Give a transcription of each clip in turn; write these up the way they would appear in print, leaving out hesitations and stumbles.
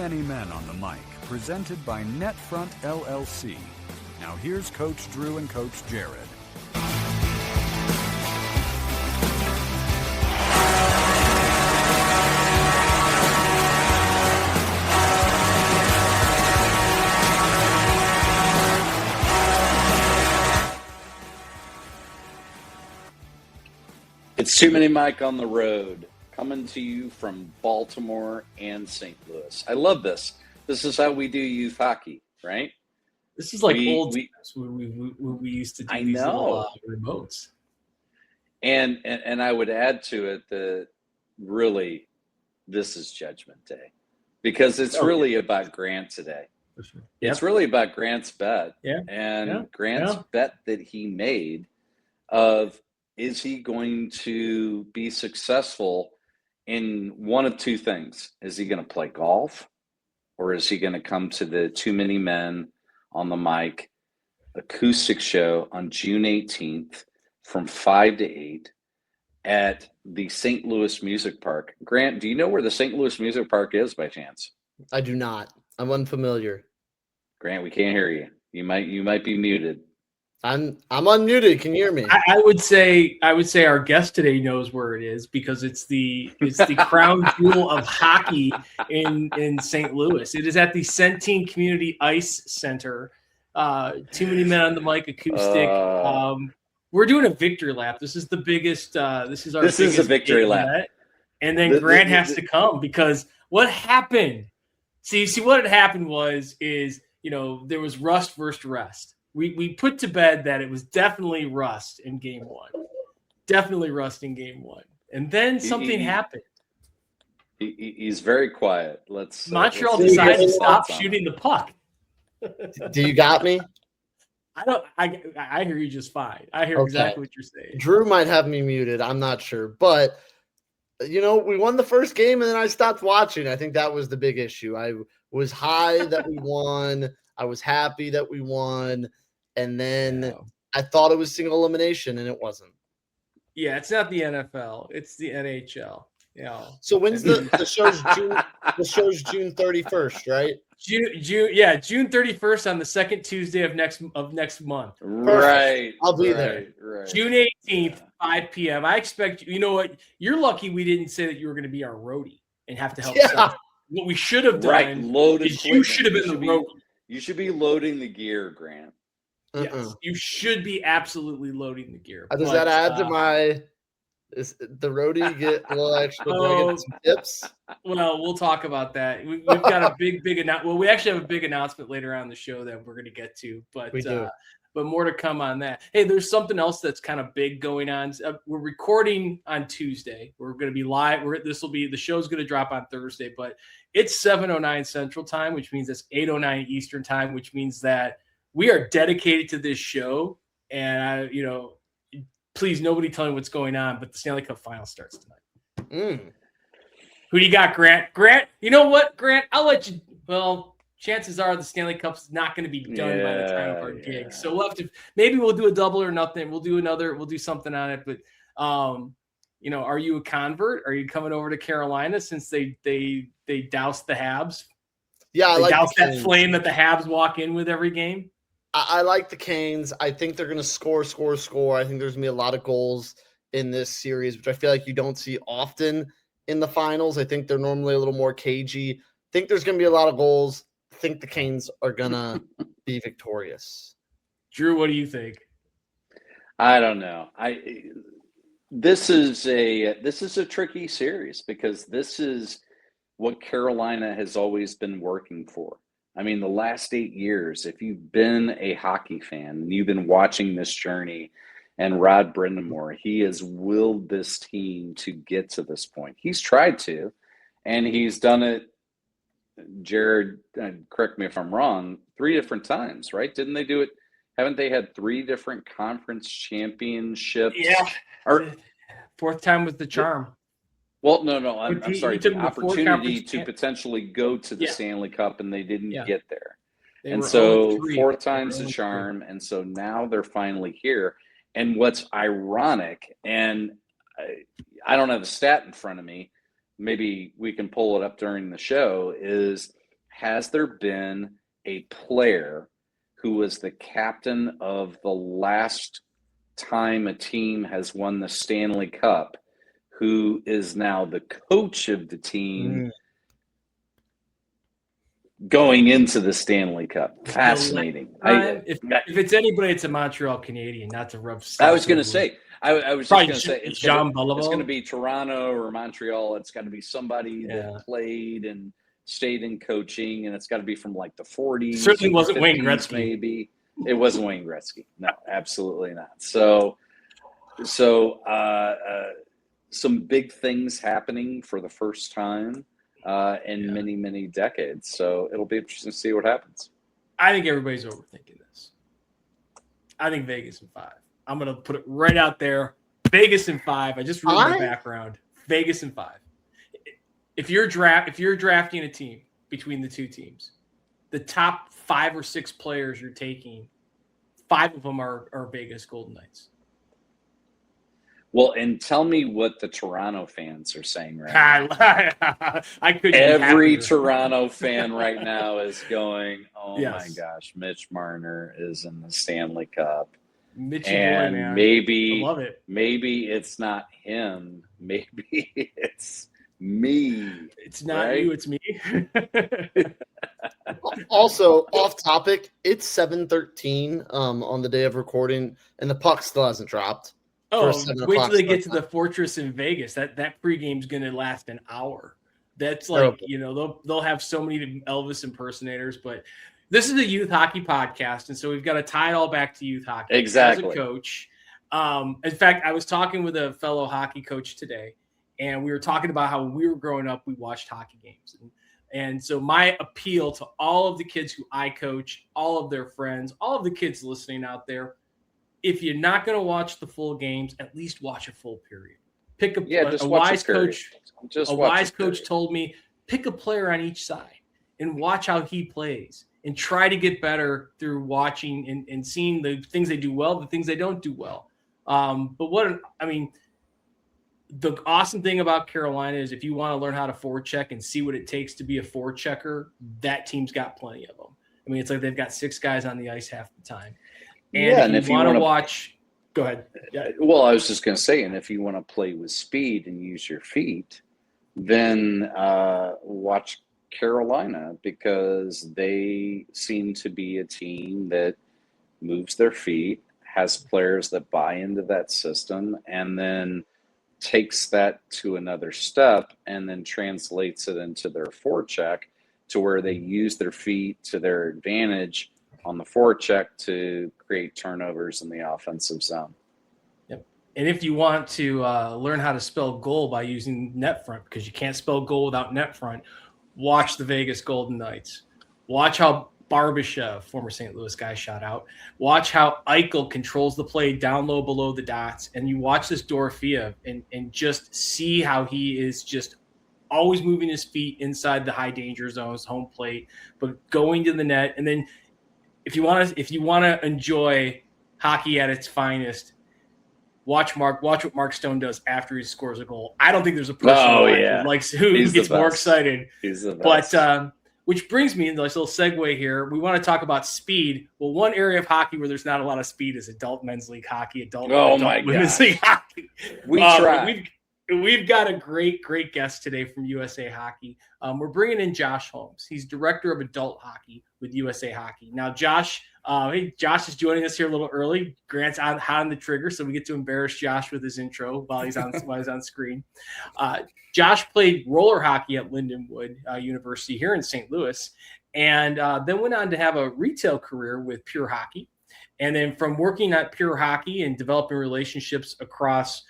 Many Men on the Mic, presented by Netfront LLC. Now here's Coach Drew and Coach Jared. It's Too Many Mike on the road, coming to you from Baltimore and St. Louis. I love this. This is how we do youth hockey, right? This is like old times when we used to do these little remotes. And I would add to it that really this is Judgment Day, because it's really about Grant today. For sure. It's really about Grant's bet. Yeah. And Grant's bet that he made of, is he going to be successful in one of two things? Is he going to play golf, or is he going to come to the Too Many Men on the Mic acoustic show on June 18th from 5 to 8 at the St. Louis Music Park? Grant, do you know where the St. Louis Music Park is by chance? I do not. I'm unfamiliar. Grant, we can't hear you. You might be muted. I'm unmuted. Can you hear me? I would say our guest today knows where it is, because it's the crown jewel of hockey in St. Louis. It is at the Centene Community Ice Center. Too Many Men on the Mic acoustic. We're doing a victory lap. This is the biggest. This is a victory lap. And then Grant has to come, because what happened? See what had happened is there was rust versus rest. We put to bed that it was definitely rust in game one. Definitely rust in game one. And then something happened. He's very quiet. Montreal decided to stop shooting the puck. Do you got me? I hear you just fine. I hear exactly what you're saying. Drew might have me muted. I'm not sure. But, we won the first game and then I stopped watching. I think that was the big issue. I was high that we won. I was happy that we won. And then I thought it was single elimination, and it wasn't. Yeah, it's not the NFL. It's the NHL. Yeah. So when's the show's June? The show's June 31st, right? June 31st on the second Tuesday of next month. Right. I'll be there. Right. June 18th, 5 p.m. I expect you know what? You're lucky we didn't say that you were going to be our roadie and have to help us out. What we should have done is you should have been the roadie. You should be loading the gear, Grant. Yes, you should be absolutely loading the gear. Does that add to my? Is the roadie get a little extra? Do I get some tips? Well, we'll talk about that. We've got a big announcement. Well, we actually have a big announcement later on in the show that we're going to get to, but we do. But more to come on that. Hey, there's something else that's kind of big going on. We're recording on Tuesday. We're going to be live. The show's going to drop on Thursday, but it's 7:09 Central Time, which means it's 8:09 Eastern Time, which means that we are dedicated to this show. And please, nobody tell me what's going on, but the Stanley Cup Final starts tonight. Who do you got, Grant? Grant, you know what, Grant? I'll let you. Well, chances are the Stanley Cup's not going to be done by the time of our gig. So we'll have to. Maybe we'll do a double or nothing. We'll do something on it. But are you a convert? Are you coming over to Carolina since they doused the Habs? Yeah, they doused that flame that the Habs walk in with every game. I like the Canes. I think they're going to score. I think there's going to be a lot of goals in this series, which I feel like you don't see often in the finals. I think they're normally a little more cagey. I think there's going to be a lot of goals. I think the Canes are going to be victorious. Drew, what do you think? I don't know. This is a tricky series, because this is what Carolina has always been working for. I mean, the last 8 years, if you've been a hockey fan and you've been watching this journey, and Rod Brindamore, he has willed this team to get to this point. He's tried to, and he's done it, Jared, correct me if I'm wrong, 3 different times, right? Didn't they do it? Haven't they had 3 different conference championships? Yeah. Fourth time was the charm. Well, no, I'm sorry. The opportunity to potentially go to the Stanley Cup, and they didn't get there. And so 4th time's the charm, and so now they're finally here. And what's ironic, and I don't have the stat in front of me, maybe we can pull it up during the show, is has there been a player who was the captain of the last time a team has won the Stanley Cup, who is now the coach of the team going into the Stanley Cup? Fascinating. If it's anybody, it's a Montreal Canadian, not to rub salt. I was going to say, I was just going to say, it's going to be Toronto or Montreal. It's got to be somebody that played and stayed in coaching, and it's got to be from like the 40s. Certainly wasn't Wayne Gretzky. Maybe it wasn't Wayne Gretzky. No, absolutely not. So some big things happening for the first time in many, many decades. So it'll be interesting to see what happens. I think everybody's overthinking this. I think Vegas in 5. I'm going to put it right out there. Vegas in 5. I just read the background. Vegas in 5. If you're drafting a team between the two teams, the top 5 or 6 players you're taking, 5 of them are Vegas Golden Knights. Well, and tell me what the Toronto fans are saying right now. Every Toronto fan right now is going, "Oh my gosh, Mitch Marner is in the Stanley Cup." And boy, maybe I love it. Maybe it's not him. Maybe it's me. It's not you, it's me. Also, off topic, it's 7:13 on the day of recording, and the puck still hasn't dropped. Oh, wait till they get to the Fortress in Vegas. That pregame's going to last an hour. That's like, they'll have so many Elvis impersonators, but this is a youth hockey podcast, and so we've got to tie it all back to youth hockey. Exactly. As a coach. In fact, I was talking with a fellow hockey coach today, and we were talking about how when we were growing up, we watched hockey games. And so my appeal to all of the kids who I coach, all of their friends, all of the kids listening out there, if you're not going to watch the full games, at least watch a full period. Pick a wise coach. A wise coach told me, pick a player on each side and watch how he plays and try to get better through watching and seeing the things they do well, the things they don't do well. The awesome thing about Carolina is if you want to learn how to forecheck and see what it takes to be a forechecker, that team's got plenty of them. I mean, it's like they've got 6 guys on the ice half the time. And if you want to watch, go ahead. Yeah. Well, I was just going to say, and if you want to play with speed and use your feet, then watch Carolina, because they seem to be a team that moves their feet, has players that buy into that system, and then takes that to another step and then translates it into their forecheck to where they use their feet to their advantage on the forecheck to create turnovers in the offensive zone. Yep. And if you want to learn how to spell goal by using net front, because you can't spell goal without net front, watch the Vegas Golden Knights. Watch how Barbashev, former St. Louis guy, shot out. Watch how Eichel controls the play down low below the dots. And you watch this Dorofeev and just see how he is just always moving his feet inside the high danger zones, home plate, but going to the net. And then if you want to enjoy hockey at its finest, watch what Mark Stone does after he scores a goal. I don't think there's a person who gets more excited. He's the best. But which brings me into this little segue here. We want to talk about speed. Well, one area of hockey where there's not a lot of speed is adult men's league hockey, adult women's league hockey. We try. We've got a great guest today from USA Hockey. We're bringing in Josh Holmes. He's director of adult hockey with USA Hockey. Now, Josh is joining us here a little early. Grant's hot on the trigger, so we get to embarrass Josh with his intro while he's on screen. Josh played roller hockey at Lindenwood University here in St. Louis, and then went on to have a retail career with Pure Hockey. And then from working at Pure Hockey and developing relationships across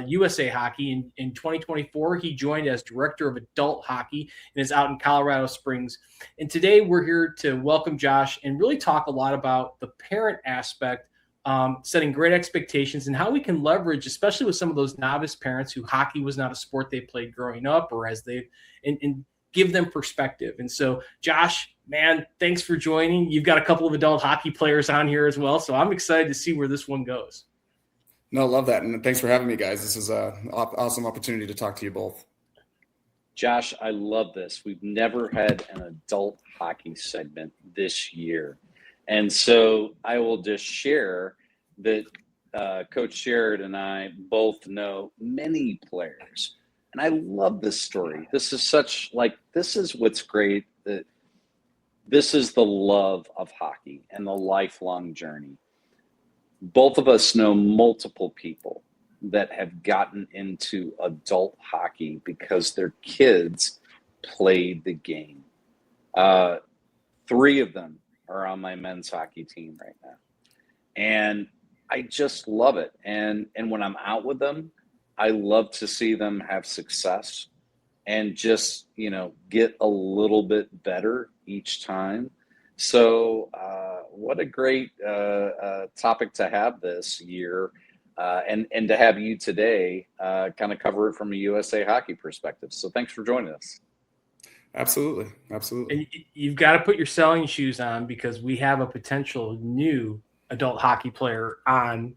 USA Hockey in 2024, he joined as director of adult hockey and is out in Colorado Springs. And today we're here to welcome Josh and really talk a lot about the parent aspect, setting great expectations and how we can leverage, especially with some of those novice parents who hockey was not a sport they played growing up, or as they and give them perspective. And so, Josh, man, thanks for joining. You've got a couple of adult hockey players on here as well, so I'm excited to see where this one goes. No, love that. And thanks for having me, guys. This is an awesome opportunity to talk to you both. Josh, I love this. We've never had an adult hockey segment this year. And so I will just share that Coach Sherrod and I both know many players. And I love this story. This is this is what's great. That this is the love of hockey and the lifelong journey. Both of us know multiple people that have gotten into adult hockey because their kids played the game. 3 of them are on my men's hockey team right now. And I just love it. And when I'm out with them, I love to see them have success and just, get a little bit better each time. So what a great topic to have this year. And to have you today kind of cover it from a USA Hockey perspective. So thanks for joining us. Absolutely. And you've got to put your selling shoes on, because we have a potential new adult hockey player on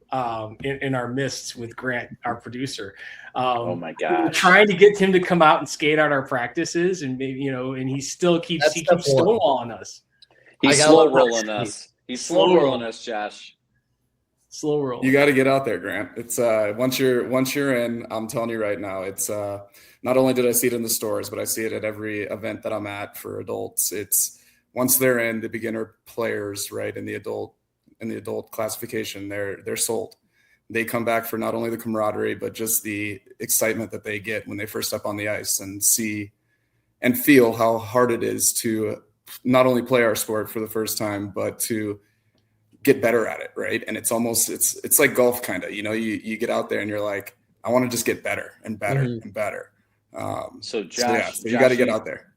in our midst with Grant, our producer. Oh my God! We're trying to get him to come out and skate out our practices, and maybe and he still keeps stonewalling us. He's slow rolling us. He's slow rolling us, Josh. Slow roll. You got to get out there, Grant. It's once you're in, I'm telling you right now, it's not only did I see it in the stores, but I see it at every event that I'm at for adults. It's once they're in, the beginner players, right, in the adult classification, they're sold. They come back for not only the camaraderie, but just the excitement that they get when they first step on the ice and see and feel how hard it is to not only play our sport for the first time, but to get better at it, right? And it's almost it's like golf, kind of. You get out there and you're like, I want to just get better and better and better. So Josh, you got to get out there.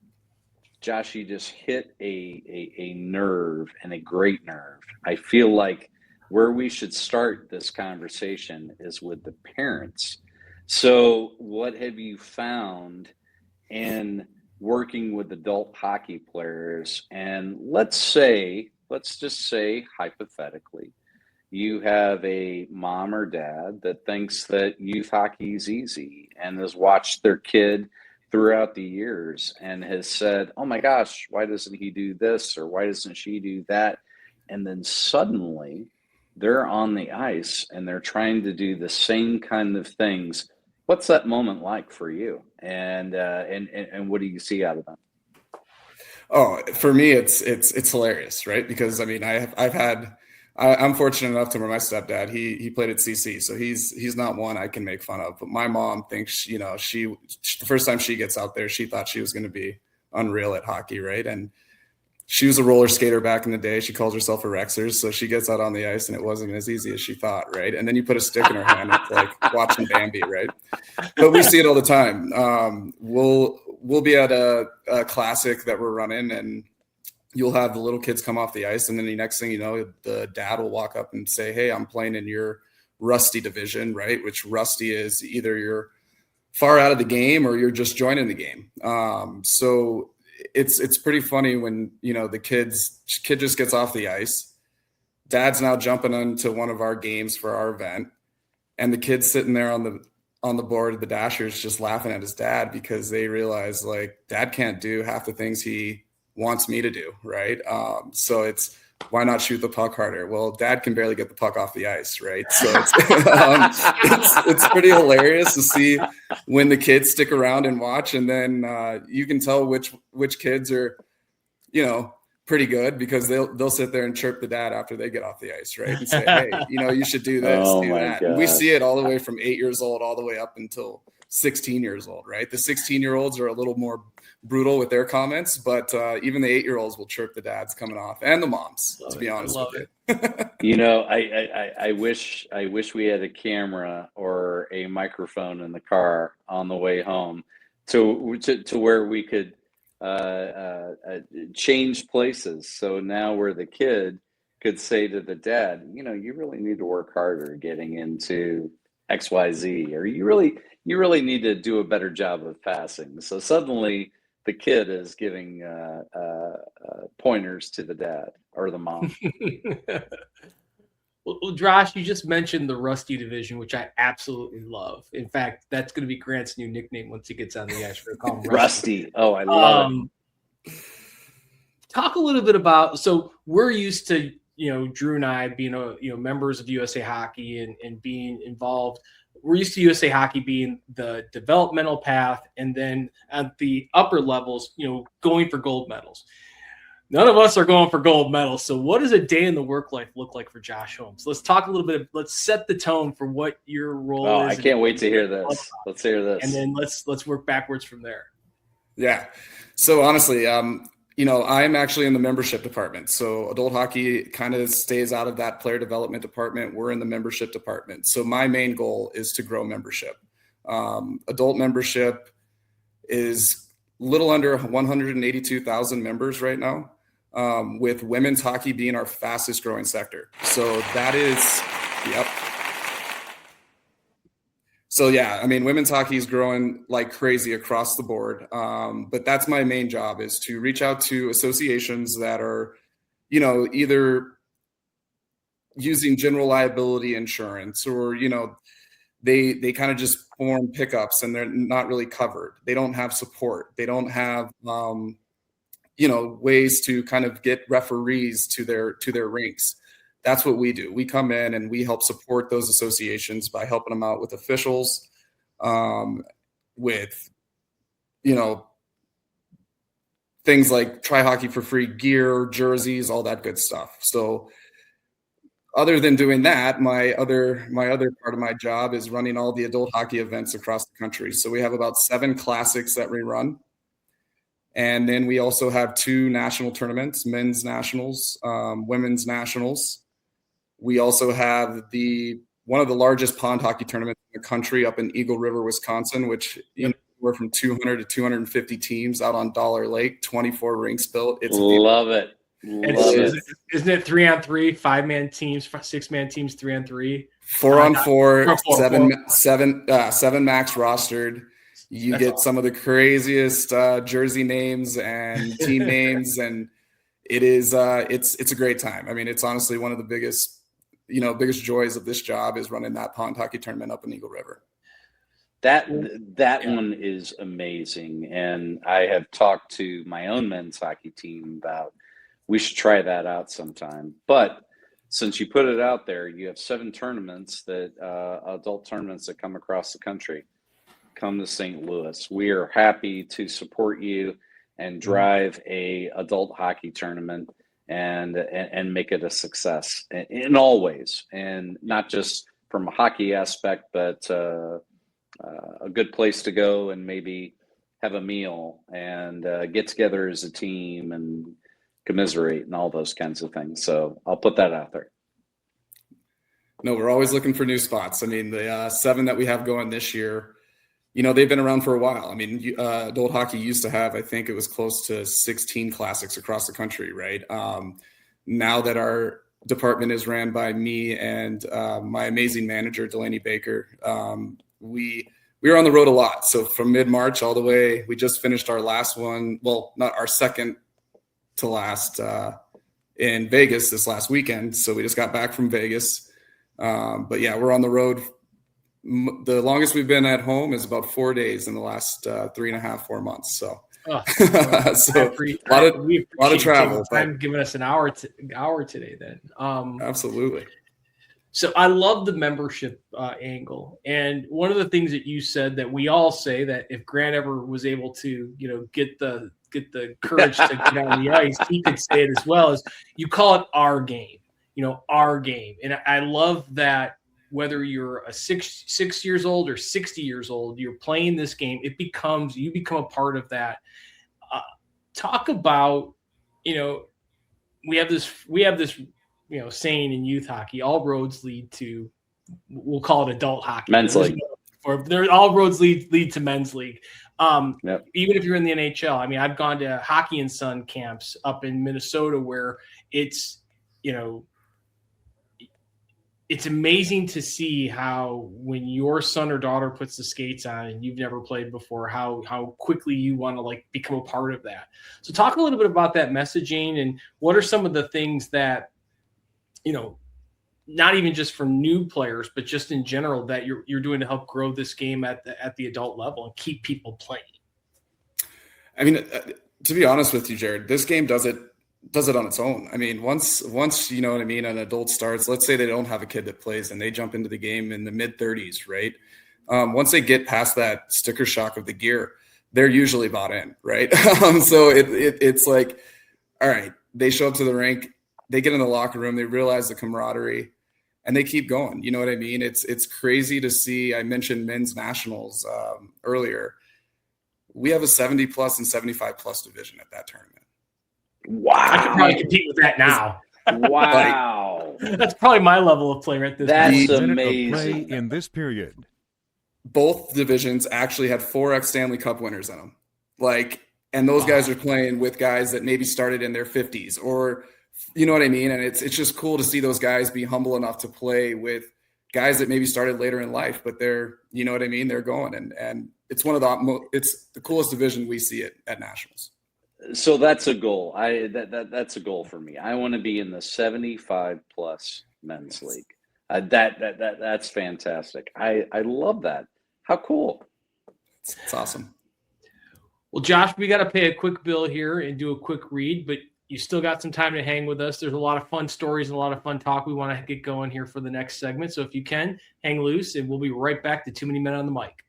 Josh, you just hit a nerve, and a great nerve. I feel like where we should start this conversation is with the parents. So what have you found in working with adult hockey players? And let's just say hypothetically, you have a mom or dad that thinks that youth hockey is easy and has watched their kid throughout the years and has said, oh my gosh, why doesn't he do this, or why doesn't she do that? And then suddenly they're on the ice and they're trying to do the same kind of things. What's that moment like for you? And what do you see out of them? Oh, for me, it's hilarious, right? Because I'm fortunate enough to where my stepdad, he played at CC, so he's not one I can make fun of. But my mom thinks, the first time she gets out there, she thought she was going to be unreal at hockey, right? And she was a roller skater back in the day. She calls herself a Rexer, so she gets out on the ice, and it wasn't as easy as she thought, right? And then you put a stick in her hand, it's like watching Bambi, right? But we see it all the time. We'll be at a classic that we're running, and you'll have the little kids come off the ice, and then the next thing you know, the dad will walk up and say, hey, I'm playing in your Rusty division, right? Which Rusty is either you're far out of the game or you're just joining the game. So it's pretty funny when, the kid just gets off the ice. Dad's now jumping onto one of our games for our event, and the kid's sitting there on the board, the Dashers, just laughing at his dad because they realize, like, dad can't do half the things he wants me to do, right? So it's, why not shoot the puck harder? Well, dad can barely get the puck off the ice, right? So it's pretty hilarious to see when the kids stick around and watch, and then you can tell which kids are, pretty good, because they'll sit there and chirp the dad after they get off the ice, right? And say, hey, you should do this, do that. And we see it all the way from 8 years old all the way up until 16 years old, right? The 16-year-olds are a little more brutal with their comments, but even the 8-year-olds will chirp the dads coming off, and the moms, to be honest with you. I wish we had a camera or a microphone in the car on the way home to where we could change places. So now where the kid could say to the dad, you really need to work harder getting into XYZ, or you really need to do a better job of passing. So suddenly the kid is giving pointers to the dad or the mom. Well, Josh, you just mentioned the Rusty division, which I absolutely love. In fact, that's going to be Grant's new nickname once he gets on the ice. We're going to call him Rusty. Oh, I love it. Talk a little bit about, so we're used to, Drew and I being members of USA Hockey and being involved. We're used to USA Hockey being the developmental path, and then at the upper levels, going for gold medals. None of us are going for gold medals. So what does a day in the work life look like for Josh Holmes? Let's talk a little bit. Let's set the tone for what your role is. I can't wait to hear this. Let's hear this. And then let's work backwards from there. Yeah. So honestly, I'm actually in the membership department. So adult hockey kind of stays out of that player development department. We're in the membership department. So my main goal is to grow membership. Adult membership is little under 182,000 members right now. With women's hockey being our fastest growing sector. So that is, yep. So yeah, I mean, women's hockey is growing like crazy across the board. But that's my main job, is to reach out to associations that are, either using general liability insurance, or, they kind of just form pickups and they're not really covered. They don't have support. They don't have, ways to kind of get referees to their rinks. That's what we do. We come in and we help support those associations by helping them out with officials, with, things like Try Hockey for Free gear, jerseys, all that good stuff. So other than doing that, my other part of my job is running all the adult hockey events across the country. So we have about 7 classics that we run. And then we also have 2 national tournaments, men's nationals, women's nationals. We also have one of the largest pond hockey tournaments in the country up in Eagle River, Wisconsin, which we're from 200 to 250 teams out on Dollar Lake, 24 rinks built. It's love it. Isn't it 3-on-3, 5-man teams, 6-man teams, 3-on-3, 4-on-4, 7 max rostered. You get some of the craziest jersey names and team names, and it's a great time. I mean, it's honestly one of the biggest joys of this job is running that pond hockey tournament up in Eagle River. That one is amazing, and I have talked to my own men's hockey team about we should try that out sometime. But since you put it out there, you have 7 tournaments adult tournaments that come across the country. Come to St. Louis. We are happy to support you and drive a adult hockey tournament and make it a success in all ways, and not just from a hockey aspect, but a good place to go and maybe have a meal and get together as a team and commiserate and all those kinds of things. So I'll put that out there. No, we're always looking for new spots. I mean, the 7 that we have going this year, they've been around for a while. I mean, adult hockey used to have, I think it was close to 16 classics across the country, right? Now that our department is ran by me and my amazing manager, Delaney Baker, we were on the road a lot. So from mid-March all the way, we just finished our last one. Well, not our second to last in Vegas this last weekend. So we just got back from Vegas. But yeah, we're on the road. The longest we've been at home is about 4 days in the last 3.5-4 months. So, so a lot of travel. Time giving us an hour today. Then, absolutely. So I love the membership angle, and one of the things that you said that we all say that if Grant ever was able to, get the courage to get on the ice, he could say it as well. As you call it, our game. Our game, and I love that. Whether you're a 6 years old or 60 years old, you're playing this game. You become a part of that. Talk about, we have this, saying in youth hockey, all roads lead to, we'll call it adult hockey. Men's league. Or all roads lead to men's league. Yep. Even if you're in the NHL. I mean, I've gone to Hockey and Sun camps up in Minnesota where it's, it's amazing to see how when your son or daughter puts the skates on and you've never played before, how quickly you want to become a part of that. So talk a little bit about that messaging and what are some of the things that, not even just for new players, but just in general that you're doing to help grow this game at the adult level and keep people playing? I mean, to be honest with you, Jared, this game does it on its own. I mean, once you know what I mean, an adult starts, let's say they don't have a kid that plays and they jump into the game in the mid-30s, right? Once they get past that sticker shock of the gear, they're usually bought in, right? So it's like, all right, they show up to the rink, they get in the locker room, they realize the camaraderie, and they keep going. You know what I mean? It's crazy to see. I mentioned men's nationals earlier. We have a 70 plus and 75 plus division at that tournament. Wow. I could probably compete with that now. Wow. That's probably my level of play right this That's point. amazing. In this period. Both divisions actually had 4X Stanley Cup winners in them. And those guys are playing with guys that maybe started in their 50s, or you know what I mean? And it's just cool to see those guys be humble enough to play with guys that maybe started later in life, but they're, you know what I mean? They're going, and it's one of it's the coolest division we see it at nationals. So that's a goal. That's a goal for me. I want to be in the 75 plus men's league. That's fantastic. I love that. How cool. It's awesome. Well, Josh, we got to pay a quick bill here and do a quick read, but you still got some time to hang with us. There's a lot of fun stories and a lot of fun talk we want to get going here for the next segment. So if you can, hang loose, and we'll be right back to Too Many Men on the Mic.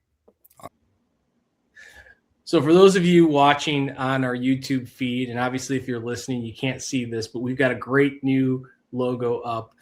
So for those of you watching on our YouTube feed, and obviously if you're listening, you can't see this, but we've got a great new logo up.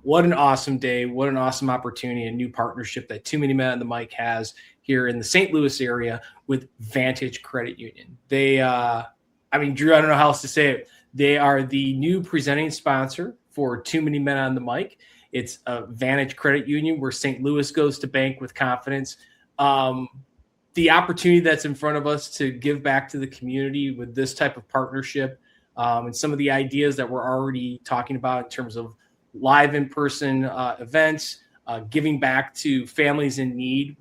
What an awesome day. What an awesome opportunity, a new partnership that Too Many Men on the Mic has here in the St. Louis area with Vantage Credit Union. They, Drew, I don't know how else to say it. They are the new presenting sponsor for Too Many Men on the Mic. It's a Vantage Credit Union where St. Louis goes to bank with confidence. The opportunity that's in front of us to give back to the community with this type of partnership, and some of the ideas that we're already talking about in terms of live in-person events, giving back to families in need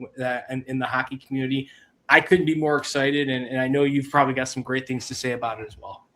in the hockey community. I couldn't be more excited, and I know you've probably got some great things to say about it as well.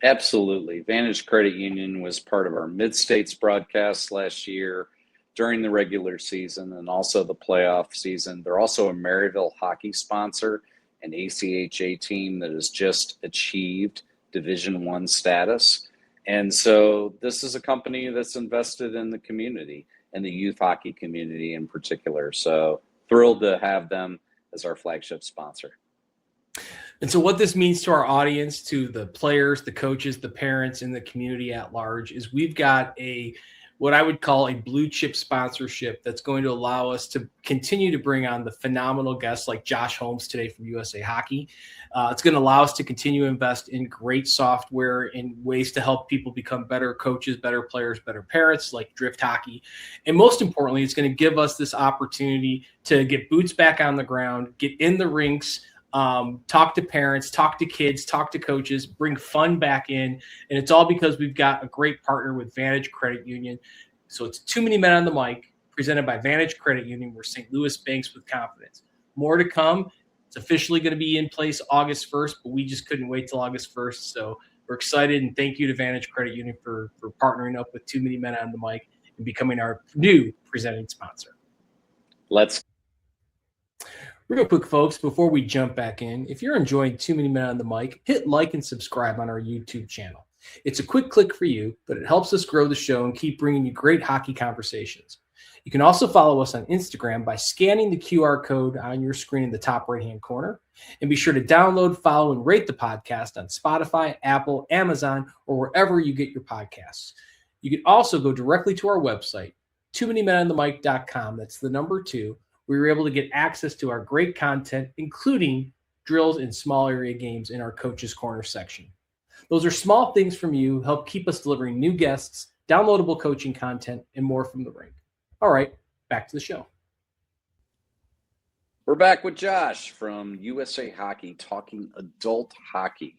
Absolutely. Vantage Credit Union was part of our Mid-States broadcast last year during the regular season and also the playoff season. They're also a Maryville hockey sponsor, an ACHA team that has just achieved Division I status. And so this is a company that's invested in the community and the youth hockey community in particular. So thrilled to have them as our flagship sponsor. And so what this means to our audience, to the players, the coaches, the parents, and the community at large is we've got what I would call a blue chip sponsorship that's going to allow us to continue to bring on the phenomenal guests like Josh Holmes today from USA Hockey. It's going to allow us to continue to invest in great software and ways to help people become better coaches, better players, better parents like Drift Hockey. And most importantly, it's going to give us this opportunity to get boots back on the ground, get in the rinks, talk to parents, talk to kids, talk to coaches, bring fun back in. And it's all because we've got a great partner with Vantage Credit Union. So it's Too Many Men on the Mic, presented by Vantage Credit Union, where St. Louis banks with confidence. More to come. It's officially going to be in place August 1st, but we just couldn't wait till August 1st. So we're excited, and thank you to Vantage Credit Union for partnering up with Too Many Men on the Mic and becoming our new presenting sponsor. Real quick, folks, before we jump back in, if you're enjoying Too Many Men on the Mic, hit like and subscribe on our YouTube channel. It's a quick click for you, but it helps us grow the show and keep bringing you great hockey conversations. You can also follow us on Instagram by scanning the QR code on your screen in the top right-hand corner. And be sure to download, follow, and rate the podcast on Spotify, Apple, Amazon, or wherever you get your podcasts. You can also go directly to our website, TooManyMenOnTheMic.com. That's the number 2. We were able to get access to our great content, including drills and small area games in our Coach's Corner section. Those are small things from you, help keep us delivering new guests, downloadable coaching content, and more from the rink. All right, back to the show. We're back with Josh from USA Hockey talking adult hockey.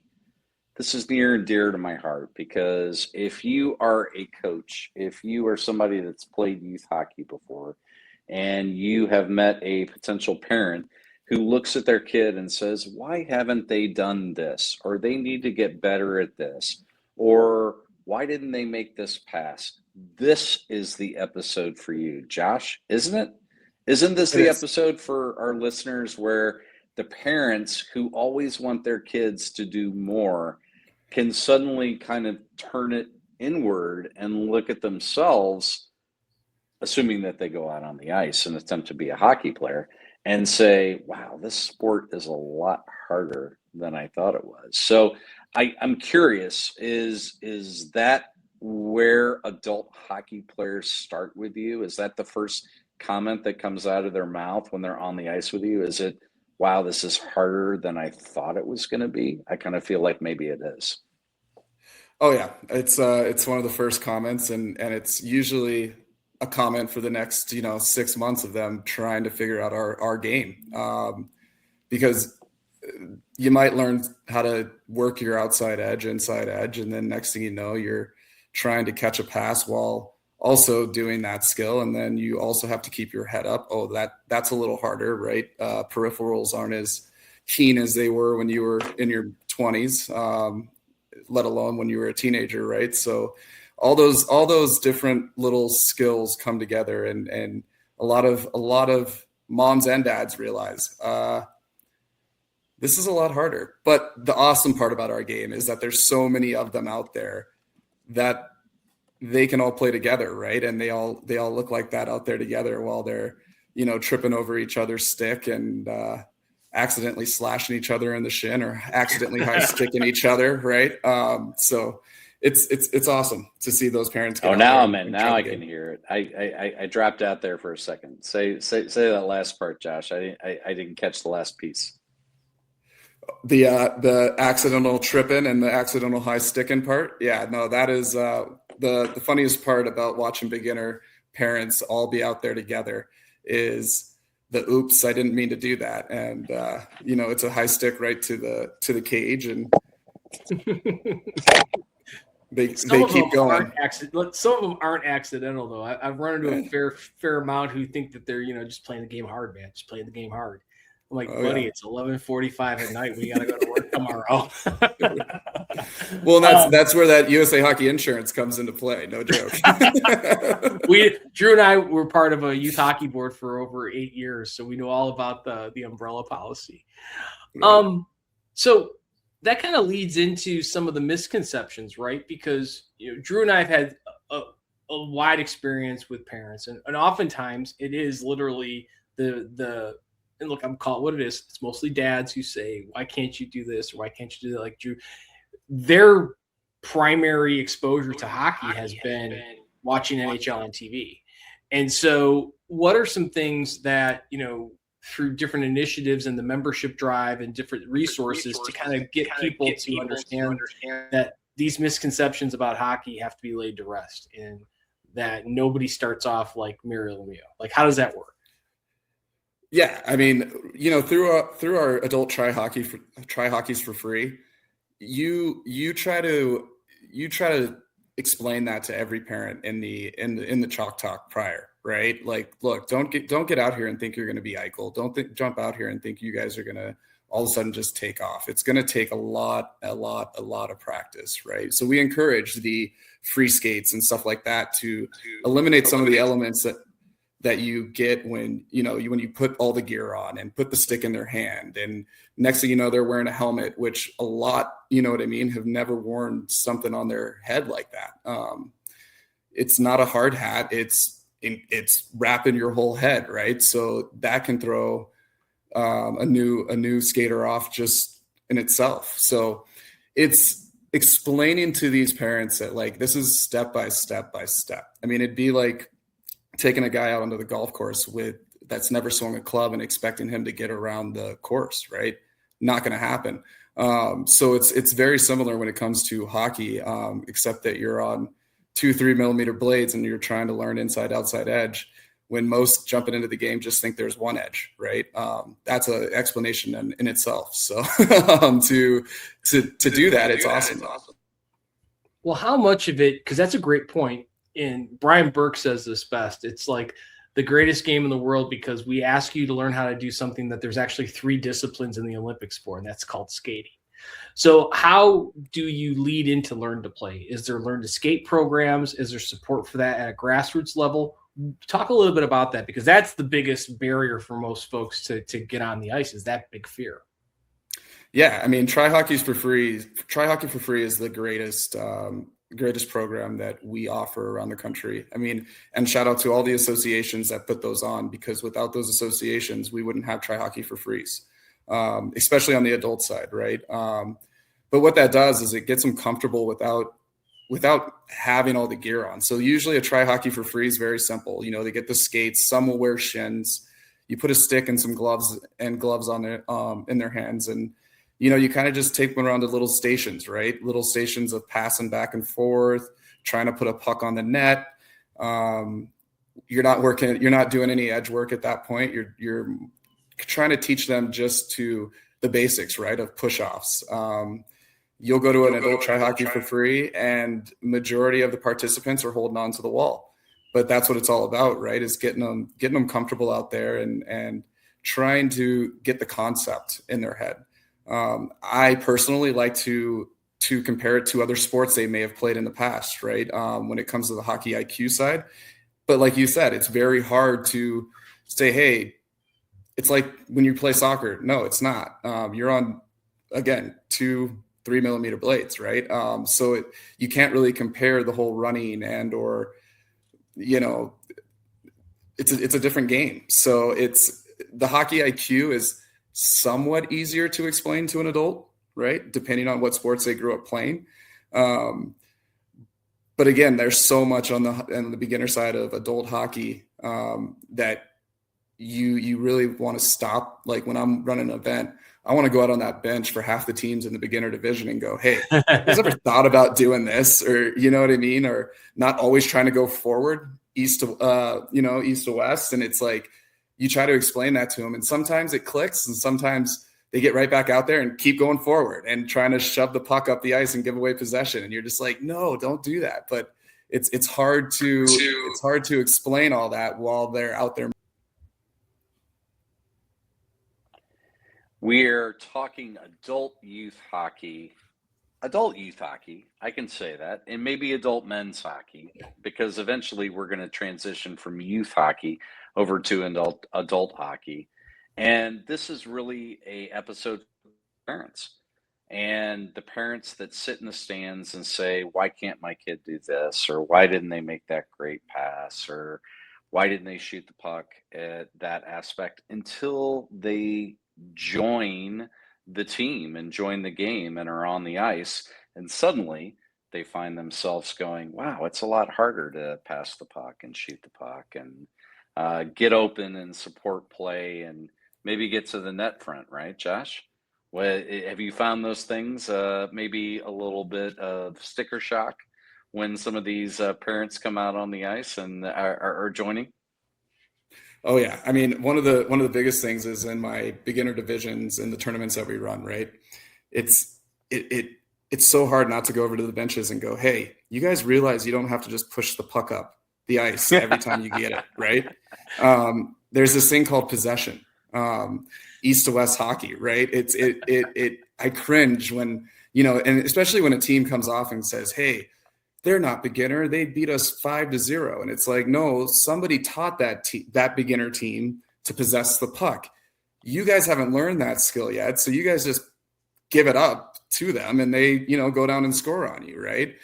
This is near and dear to my heart because if you are a coach, if you are somebody that's played youth hockey before, and you have met a potential parent who looks at their kid and says, why haven't they done this? Or they need to get better at this. Or why didn't they make this pass? this is the episode for you, Josh, isn't it? Isn't this the episode for our listeners where the parents who always want their kids to do more can suddenly kind of turn it inward and look at themselves, assuming that they go out on the ice and attempt to be a hockey player, and say, wow, this sport is a lot harder than I thought it was. So I'm curious, is that where adult hockey players start with you? Is that the first comment that comes out of their mouth when they're on the ice with you? Is it, wow, this is harder than I thought it was going to be? I kind of feel like maybe it is. Oh yeah, it's one of the first comments, and it's usually a comment for the next 6 months of them trying to figure out our game, because you might learn how to work your outside edge, inside edge, and then next thing you know, you're trying to catch a pass while also doing that skill, and then you also have to keep your head up. Oh, that's a little harder, right? Peripherals aren't as keen as they were when you were in your 20s, let alone when you were a teenager, right? So all those different little skills come together, and a lot of moms and dads realize this is a lot harder. But the awesome part about our game is that there's so many of them out there that they can all play together, right? And they all look like that out there together while they're tripping over each other's stick and accidentally slashing each other in the shin or accidentally high sticking each other, right? So it's awesome to see those parents. Now I can hear it. I dropped out there for a second. Say that last part, Josh. I didn't catch the last piece. The accidental tripping and the accidental high sticking part. Yeah, no, that is the funniest part about watching beginner parents all be out there together is the oops, I didn't mean to do that. And it's a high stick right to the cage, and they keep going. Some of them aren't accidental though. I've run into a fair amount who think that they're just playing the game hard, man. Just playing the game hard. I'm like, buddy, It's 11:45 at night. We got to go to work tomorrow. Well, that's where that USA Hockey insurance comes into play. No joke. Drew and I were part of a youth hockey board for over 8 years, so we know all about the umbrella policy. Right. So that kind of leads into some of the misconceptions, right? Because Drew and I have had a wide experience with parents, and oftentimes it is literally the and look, I'm calling it what it is. It's mostly dads who say, why can't you do this? Or why can't you do that like Drew? Their primary exposure to hockey has been watching NHL on TV. And so what are some things that, through different initiatives and the membership drive and different resources to kind of get people to understand that these misconceptions about hockey have to be laid to rest and that nobody starts off like Muriel Lemieux? Like, how does that work? Yeah, I mean, through our adult try hockeys for free, you try to explain that to every parent in the chalk talk prior, right? Like, look, don't get out here and think you're going to be Eichel. Don't jump out here and think you guys are going to all of a sudden just take off. It's going to take a lot of practice, right? So we encourage the free skates and stuff like that to eliminate some of the elements that you get when you put all the gear on and put the stick in their hand, and next thing you know, they're wearing a helmet, which a lot, have never worn something on their head like that. It's not a hard hat. It's wrapping your whole head, right? So that can throw a new skater off just in itself. So it's explaining to these parents that, like, this is step by step by step. I mean, it'd be like taking a guy out onto the golf course that's never swung a club and expecting him to get around the course, right? Not going to happen. So it's very similar when it comes to hockey, except that you're on 2-3 millimeter blades and you're trying to learn inside outside edge, when most jumping into the game just think there's one edge, right? That's an explanation in itself. So to do that, it's awesome. Well, how much of it, because that's a great point. And Brian Burke says this best. It's like the greatest game in the world because we ask you to learn how to do something that there's actually 3 disciplines in the Olympic sport, and that's called skating. So how do you lead into learn to play? Is there learn to skate programs? Is there support for that at a grassroots level? Talk a little bit about that, because that's the biggest barrier for most folks to get on the ice, is that big fear. Yeah, I mean, Try Hockey for Free is the greatest program that we offer around the country. I mean, and shout out to all the associations that put those on, because without those associations, we wouldn't have Try Hockey for Frees, especially on the adult side, right? But what that does is it gets them comfortable without having all the gear on. So usually a Try Hockey for Free is very simple. You know, they get the skates, some will wear shins, you put a stick and some gloves on their in their hands, and you know, you kind of just take them around to little stations, right? Little stations of passing back and forth, trying to put a puck on the net. You're not doing any edge work at that point. You're trying to teach them just to the basics, right, of push-offs. You'll go to an adult Try Hockey for Free, and majority of the participants are holding on to the wall. But that's what it's all about, right? Is getting them comfortable out there and trying to get the concept in their head. I personally like to compare it to other sports they may have played in the past, right? When it comes to the hockey IQ side. But like you said, it's very hard to say, hey, it's like when you play soccer. No, it's not. You're on, again, 2-3 millimeter blades, right? So you can't really compare the whole running or, you know, it's a different game. So the hockey IQ is somewhat easier to explain to an adult, right? Depending on what sports they grew up playing. But again, there's so much on the beginner side of adult hockey that you really want to stop. Like when I'm running an event, I want to go out on that bench for half the teams in the beginner division and go, hey, has ever thought about doing this? Or, you know what I mean? Or not always trying to go forward east to west. And it's like, you try to explain that to them, and sometimes it clicks, and sometimes they get right back out there and keep going forward and trying to shove the puck up the ice and give away possession. And you're just like, no, don't do that. But it's hard to explain all that while they're out there. We're talking adult youth hockey. I can say that, and maybe adult men's hockey, because eventually we're going to transition from youth hockey over to adult hockey. And this is really a episode for parents, and the parents that sit in the stands and say, why can't my kid do this? Or why didn't they make that great pass? Or why didn't they shoot the puck at that aspect, until they join the team and join the game and are on the ice, and suddenly they find themselves going, wow, it's a lot harder to pass the puck and shoot the puck and get open and support play and maybe get to the net front, right, Josh? Have you found those things maybe a little bit of sticker shock when some of these parents come out on the ice and are joining? Oh yeah. I mean, one of the biggest things is in my beginner divisions in the tournaments that we run, right? It's so hard not to go over to the benches and go, hey, you guys realize you don't have to just push the puck up the ice every time you get it, right? There's this thing called possession, east to west hockey, right? I cringe when, you know, and especially when a team comes off and says, hey, they're not beginner, they beat us 5-0. And it's like, no, somebody taught that beginner team to possess the puck. You guys haven't learned that skill yet. So you guys just give it up to them and they, you know, go down and score on you. Right.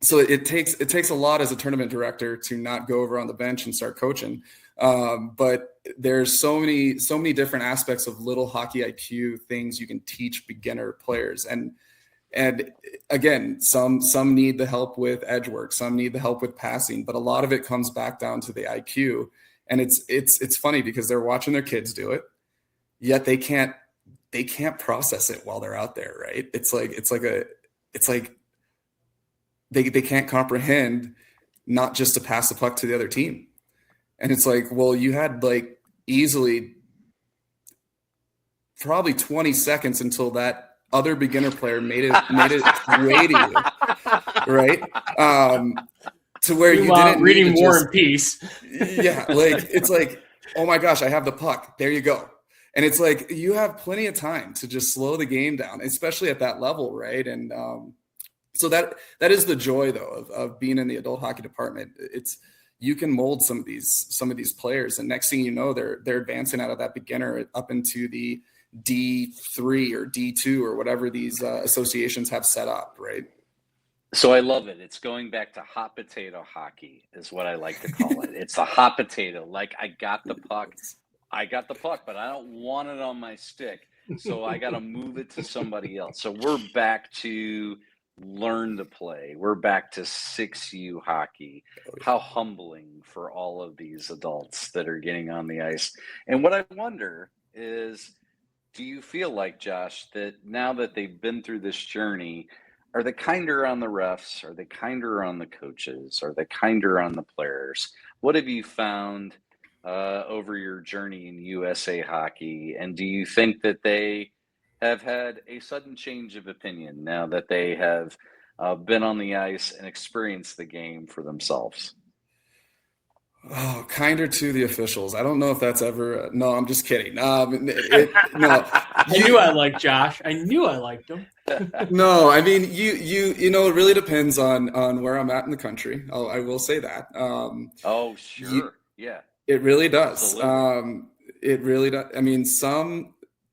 So it takes a lot as a tournament director to not go over on the bench and start coaching. But there's so many different aspects of little hockey IQ things you can teach beginner players. And again, some need the help with edge work, some need the help with passing, but a lot of it comes back down to the IQ. And it's funny because they're watching their kids do it, yet they can't process it while they're out there, right? It's like they can't comprehend not just to pass the puck to the other team. And it's like, well, you had like easily probably 20 seconds until that other beginner player made it way to you, right? To where you didn't reading need to War just, and Peace. Yeah, like it's like, oh my gosh, I have the puck. There you go. And it's like, you have plenty of time to just slow the game down, especially at that level. Right. And so that is the joy though of being in the adult hockey department. It's, you can mold some of these players, and next thing you know, they're advancing out of that beginner up into the D3 or D2 or whatever these associations have set up, right? So I love it. It's going back to hot potato hockey is what I like to call it. It's a hot potato. Like, I got the puck, but I don't want it on my stick. So I got to move it to somebody else. So we're back to learn to play. We're back to 6U hockey. How humbling for all of these adults that are getting on the ice. And what I wonder is, do you feel like, Josh, that now that they've been through this journey, are they kinder on the refs? Are they kinder on the coaches? Are they kinder on the players? What have you found over your journey in USA hockey? And do you think that they have had a sudden change of opinion now that they have been on the ice and experienced the game for themselves? Oh, kinder to the officials. I don't know if that's ever. No, I'm just kidding. No, I knew I liked Josh. I knew I liked him. No, I mean, you know, it really depends on where I'm at in the country. I will say that. Oh, sure. Yeah. It really does. Absolutely. It really does. I mean,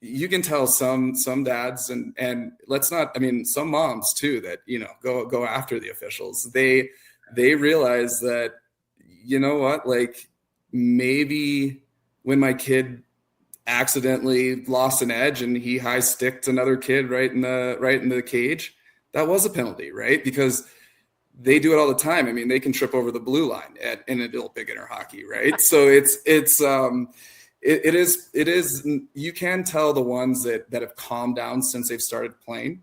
you can tell some dads and let's not, I mean, some moms too, that, you know, go after the officials. They realize that, you know what, like, maybe when my kid accidentally lost an edge and he high sticked another kid right in the cage, that was a penalty, right? Because they do it all the time. I mean, they can trip over the blue line in adult beginner hockey, right? So it is, you can tell the ones that have calmed down since they've started playing,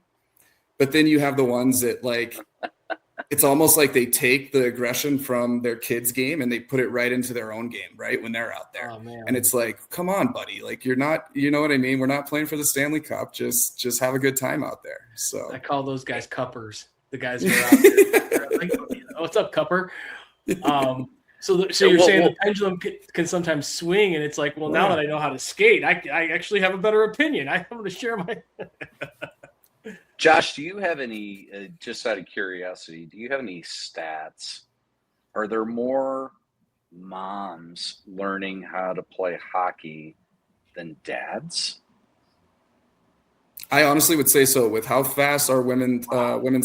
but then you have the ones that, like, it's almost like they take the aggression from their kids' game and they put it right into their own game, right, when they're out there. Oh, man. And it's like, come on, buddy. Like, you're not, you know what I mean? We're not playing for the Stanley Cup. Just have a good time out there. So I call those guys cuppers. The guys who are out there. Like, oh, what's up, cupper? So you're saying the pendulum can sometimes swing, and it's like, well, now that I know how to skate, I actually have a better opinion. I'm going to share my. Josh, do you have any, just out of curiosity, do you have any stats? Are there more moms learning how to play hockey than dads? I honestly would say so. With how fast our women's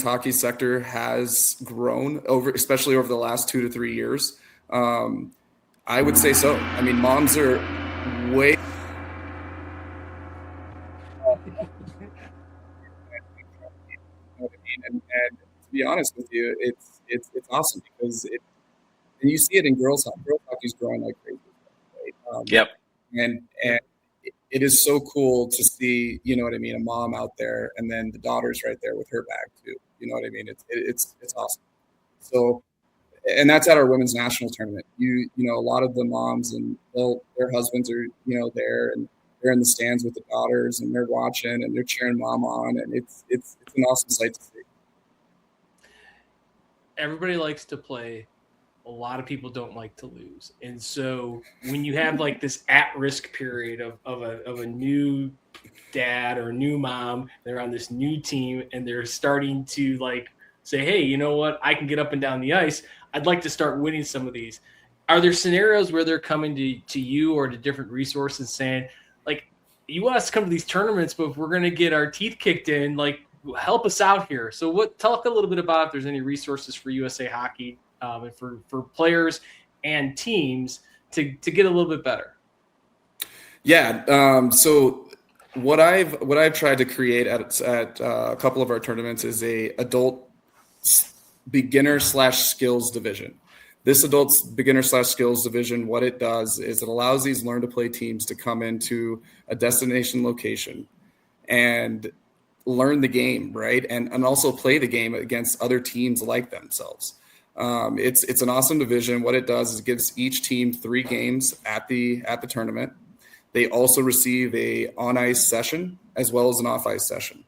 hockey sector has grown especially over the last 2 to 3 years, I would say so. I mean, moms are way. And to be honest with you, it's awesome because and you see it in girls hockey. Girls hockey's growing like crazy, right? Yep. And it is so cool to see, you know what I mean, a mom out there, and then the daughter's right there with her bag too. You know what I mean? It's awesome. So, and that's at our women's national tournament. You know, a lot of the moms and their husbands are, you know, there, and they're in the stands with the daughters, and they're watching and they're cheering mom on, and it's an awesome sight to see. Everybody likes to play. A lot of people don't like to lose. And so when you have like this at-risk period of a new dad or a new mom, they're on this new team and they're starting to like say, hey, you know what? I can get up and down the ice. I'd like to start winning some of these. Are there scenarios where they're coming to you or to different resources saying, like, you want us to come to these tournaments, but if we're going to get our teeth kicked in, like, help us out here. So talk a little bit about if there's any resources for USA Hockey and for players and teams to get a little bit better. Yeah. So what I've tried to create at a couple of our tournaments is a adult beginner/skills division. This adult beginner/skills division, what it does is it allows these learn to play teams to come into a destination location and learn the game, right? And also play the game against other teams like themselves. It's an awesome division. What it does is it gives each team 3 games at the tournament. They also receive a on-ice session as well as an off-ice session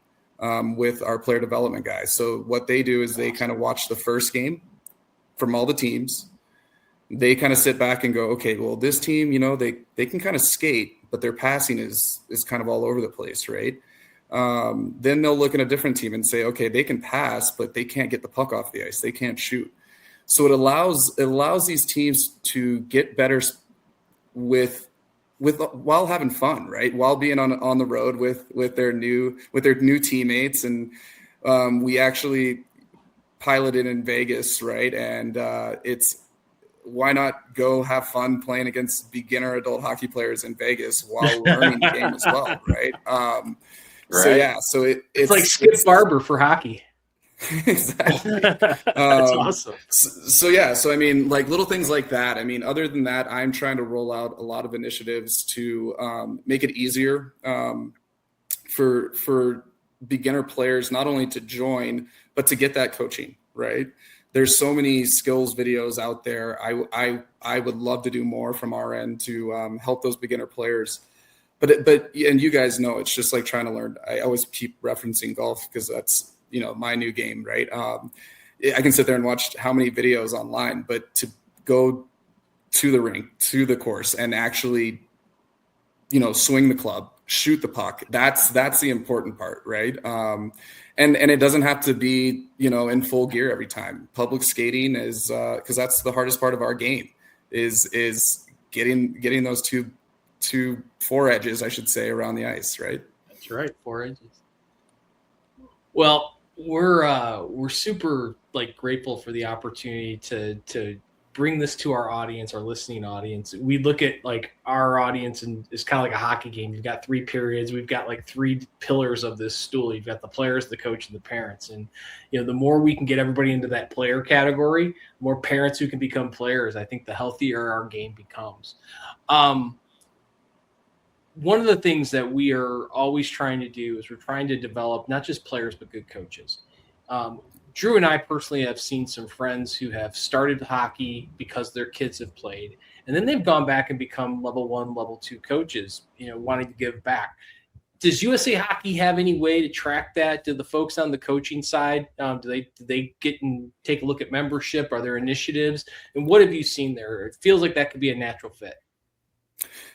with our player development guys. So what they do is they kind of watch the first game from all the teams. They kind of sit back and go, okay, well, this team, you know, they can kind of skate, but their passing is kind of all over the place, right? Then they'll look at a different team and say, okay, they can pass, but they can't get the puck off the ice. They can't shoot. So it allows these teams to get better while having fun, right? While being on the road with their new teammates. And we actually piloted in Vegas, right? And it's, why not go have fun playing against beginner adult hockey players in Vegas while learning the game as well, right? Right. So yeah, so it's like Skip Barber for hockey. Exactly. That's awesome. So I mean, like little things like that. I mean, other than that, I'm trying to roll out a lot of initiatives to make it easier for beginner players not only to join but to get that coaching, right? There's so many skills videos out there. I would love to do more from our end to help those beginner players. But and you guys know, it's just like trying to learn. I always keep referencing golf because that's, my new game, right? I can sit there and watch how many videos online, but to go to the rink, to the course, and actually, swing the club, shoot the puck, that's the important part, right? And it doesn't have to be, in full gear every time. Public skating is, because that's the hardest part of our game, is getting those two four edges, I should say, around the ice, right? That's right, 4 edges. Well, we're super grateful for the opportunity to bring this to our audience, our listening audience. We look at our audience and it's kind of like a hockey game. You've got 3 periods. We've got 3 pillars of this stool. You've got the players, the coach, and the parents. And the more we can get everybody into that player category, the more parents who can become players, I think the healthier our game becomes. One of the things that we are always trying to do is we're trying to develop not just players, but good coaches. Drew and I personally have seen some friends who have started hockey because their kids have played, and then they've gone back and become level 1, level 2 coaches, wanting to give back. Does USA Hockey have any way to track that? Do the folks on the coaching side, do they get and take a look at membership? Are there initiatives? And what have you seen there? It feels like that could be a natural fit.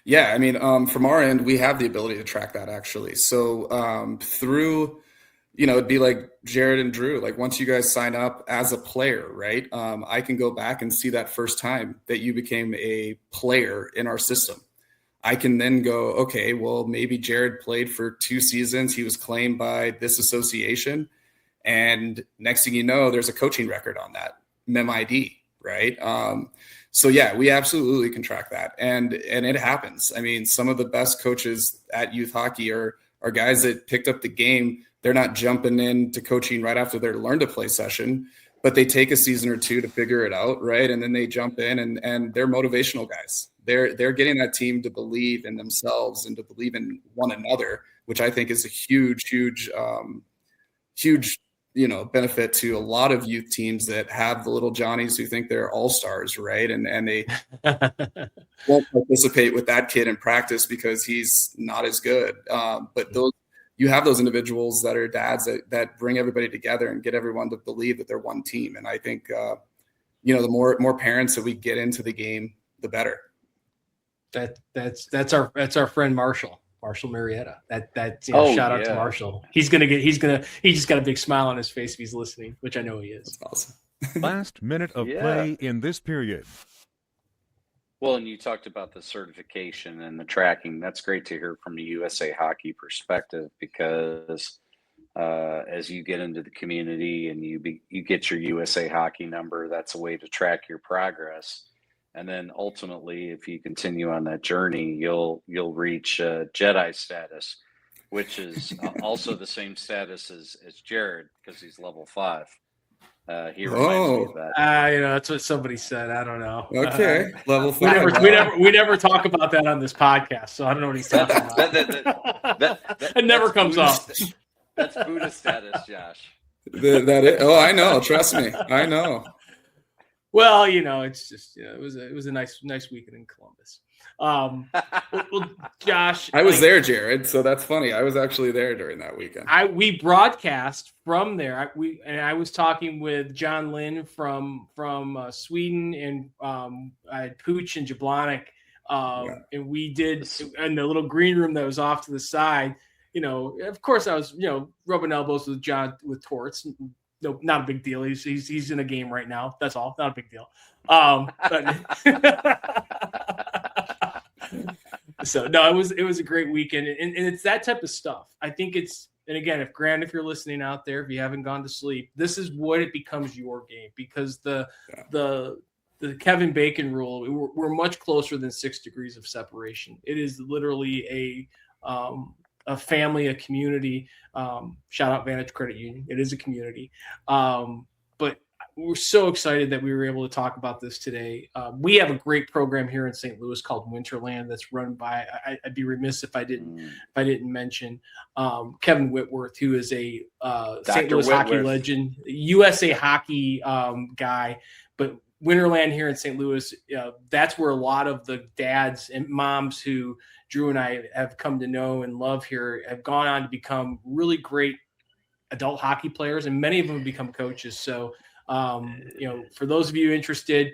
Yeah, I mean, from our end, we have the ability to track that actually. So through, it'd be like Jared and Drew, once you guys sign up as a player, right? I can go back and see that first time that you became a player in our system. I can then go, okay, well, maybe Jared played for 2 seasons. He was claimed by this association. And next thing you know, there's a coaching record on that, MEM-ID, right? So yeah, we absolutely can track that. And it happens. I mean, some of the best coaches at youth hockey are guys that picked up the game. They're not jumping into coaching right after their learn to play session, but they take a season or 2 to figure it out, right? And then they jump in and they're motivational guys. They're getting that team to believe in themselves and to believe in one another, which I think is a huge benefit to a lot of youth teams that have the little Johnnies who think they're all-stars, right? And they won't participate with that kid in practice because he's not as good. But you have those individuals that are dads that bring everybody together and get everyone to believe that they're one team. And I think, the more parents that we get into the game, the better. That's our friend Marshall Marietta. Shout out to Marshall. He just got a big smile on his face if he's listening, which I know he is. That's awesome. Last minute of play in this period. Well, and you talked about the certification and the tracking. That's great to hear from a USA Hockey perspective because as you get into the community and you get your USA Hockey number, that's a way to track your progress. And then ultimately, if you continue on that journey, you'll reach Jedi status, which is also the same status as Jared because he's level 5. He reminds me of that. That's what somebody said. I don't know. Okay, level 5. We never talk about that on this podcast, so I don't know what he's talking about. It never comes up. That's Buddha status, Josh. I know. Trust me, I know. Well, it's just it was a nice weekend in Columbus. Well, Josh, I was there, Jared. So that's funny. I was actually there during that weekend. We broadcast from there. I was talking with John Lynn from Sweden, and I had Pooch and Jablonic And we did in the little green room that was off to the side. Of course I was, rubbing elbows with John with Torts. No, not a big deal. He's in a game right now. That's all. Not a big deal. So no, it was a great weekend, and it's that type of stuff. I think and again, if you're listening out there, if you haven't gone to sleep, this is what it becomes your game, because the Kevin Bacon rule, we're much closer than 6 degrees of separation. It is literally a family, a community. Shout out Vantage Credit Union. It is a community. But we're so excited that we were able to talk about this today. We have a great program here in St. Louis called Winterland that's run by, I'd be remiss if I didn't mention Kevin Whitworth, who is a St. Louis hockey legend, USA hockey guy. But Winterland here in St. Louis, that's where a lot of the dads and moms who Drew and I have come to know and love here have gone on to become really great adult hockey players, and many of them have become coaches. So, for those of you interested,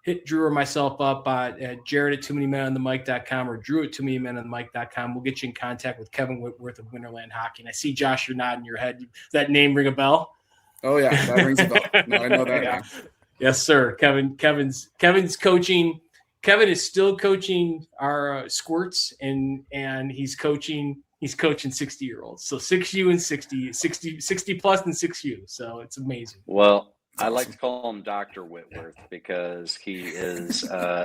hit Drew or myself up at Jared at TooManyMenOnTheMic.com or Drew at TooManyMenOnTheMic.com. We'll get you in contact with Kevin Whitworth of Winterland Hockey. And I see, Josh, you're nodding your head. Does that name ring a bell? Oh, yeah, that rings a bell. No, I know that. Yeah. Yes, sir. Kevin's coaching. Kevin is still coaching our squirts, and he's coaching 60-year-olds. So 6U and 60 plus and 6U. So it's amazing. Well, I like to call him Dr. Whitworth because he is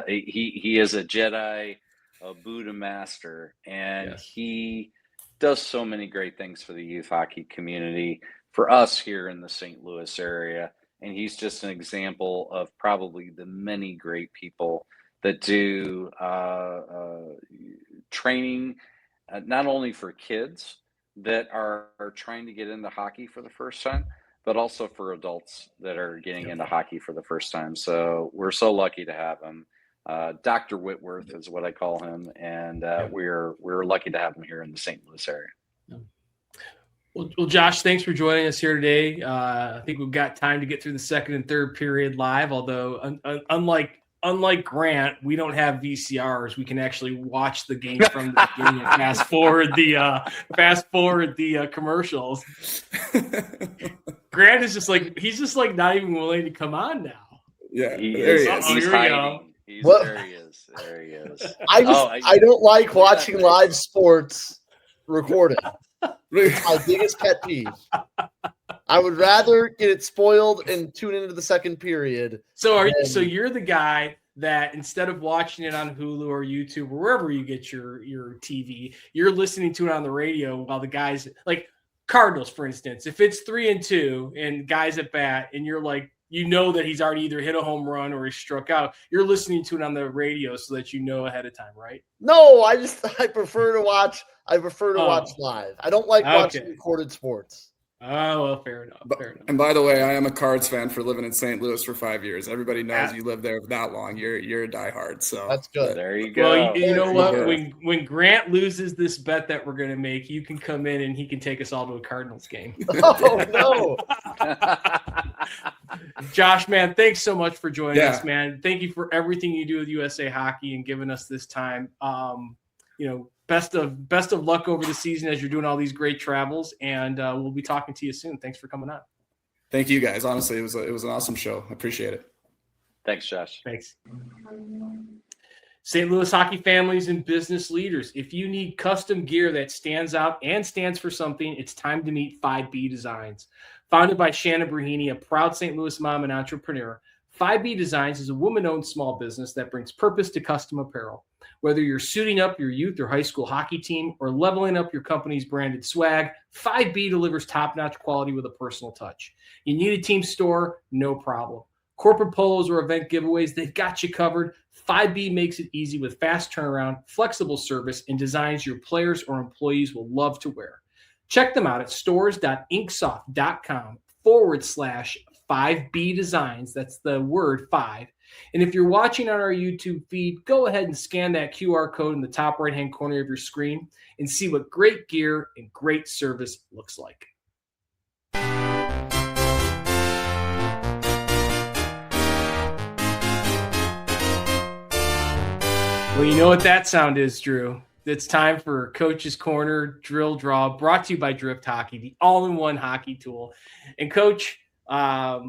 he is a Jedi, a Buddha master, and he does so many great things for the youth hockey community, for us here in the St. Louis area. And he's just an example of probably the many great people that do training, not only for kids that are trying to get into hockey for the first time, but also for adults that are getting into hockey for the first time. So we're so lucky to have him. Dr. Whitworth is what I call him, and we're lucky to have him here in the St. Louis area. Well, Josh, thanks for joining us here today. I think we've got time to get through the second and third period live, although unlike Grant, we don't have VCRs. We can actually watch the game from the beginning and fast forward the commercials. Grant is just like not even willing to come on now. Yeah, he there is. he is. He's hiding. There he is. There he is. I don't like watching live sports recorded. It's my biggest pet peeve. I would rather get it spoiled and tune into the second period. So you're the guy that instead of watching it on Hulu or YouTube or wherever you get your TV, you're listening to it on the radio while the guys, like Cardinals, for instance, if it's 3-2 and guys at bat and you're like, that he's already either hit a home run or he struck out, you're listening to it on the radio so that you know ahead of time, right? No, I prefer to watch watch live. I don't like watching recorded sports. Oh, well, fair enough. And by the way, I am a Cards fan for living in St. Louis for 5 years. Everybody knows you live there that long. You're a diehard. So that's good. There you go. Well, you know what? When Grant loses this bet that we're going to make, you can come in and he can take us all to a Cardinals game. Oh no. Josh, man, thanks so much for joining us, man. Thank you for everything you do with USA Hockey and giving us this time. Best of luck over the season as you're doing all these great travels, and we'll be talking to you soon. Thanks for coming on. Thank you, guys. Honestly, it was an awesome show. I appreciate it. Thanks, Josh. Thanks. St. Louis hockey families and business leaders, if you need custom gear that stands out and stands for something, it's time to meet 5B Designs. Founded by Shannon Brahini, a proud St. Louis mom and entrepreneur, 5B Designs is a woman-owned small business that brings purpose to custom apparel. Whether you're suiting up your youth or high school hockey team or leveling up your company's branded swag, 5B delivers top-notch quality with a personal touch. You need a team store? No problem. Corporate polos or event giveaways, they've got you covered. 5B makes it easy with fast turnaround, flexible service, and designs your players or employees will love to wear. Check them out at stores.inksoft.com/5B Designs. That's the word 5. And if you're watching on our YouTube feed, go ahead and scan that QR code in the top right-hand corner of your screen and see what great gear and great service looks like. Well, you know what that sound is, Drew. It's time for Coach's Corner Drill Draw, brought to you by Drift Hockey, the all-in-one hockey tool. And Coach, I've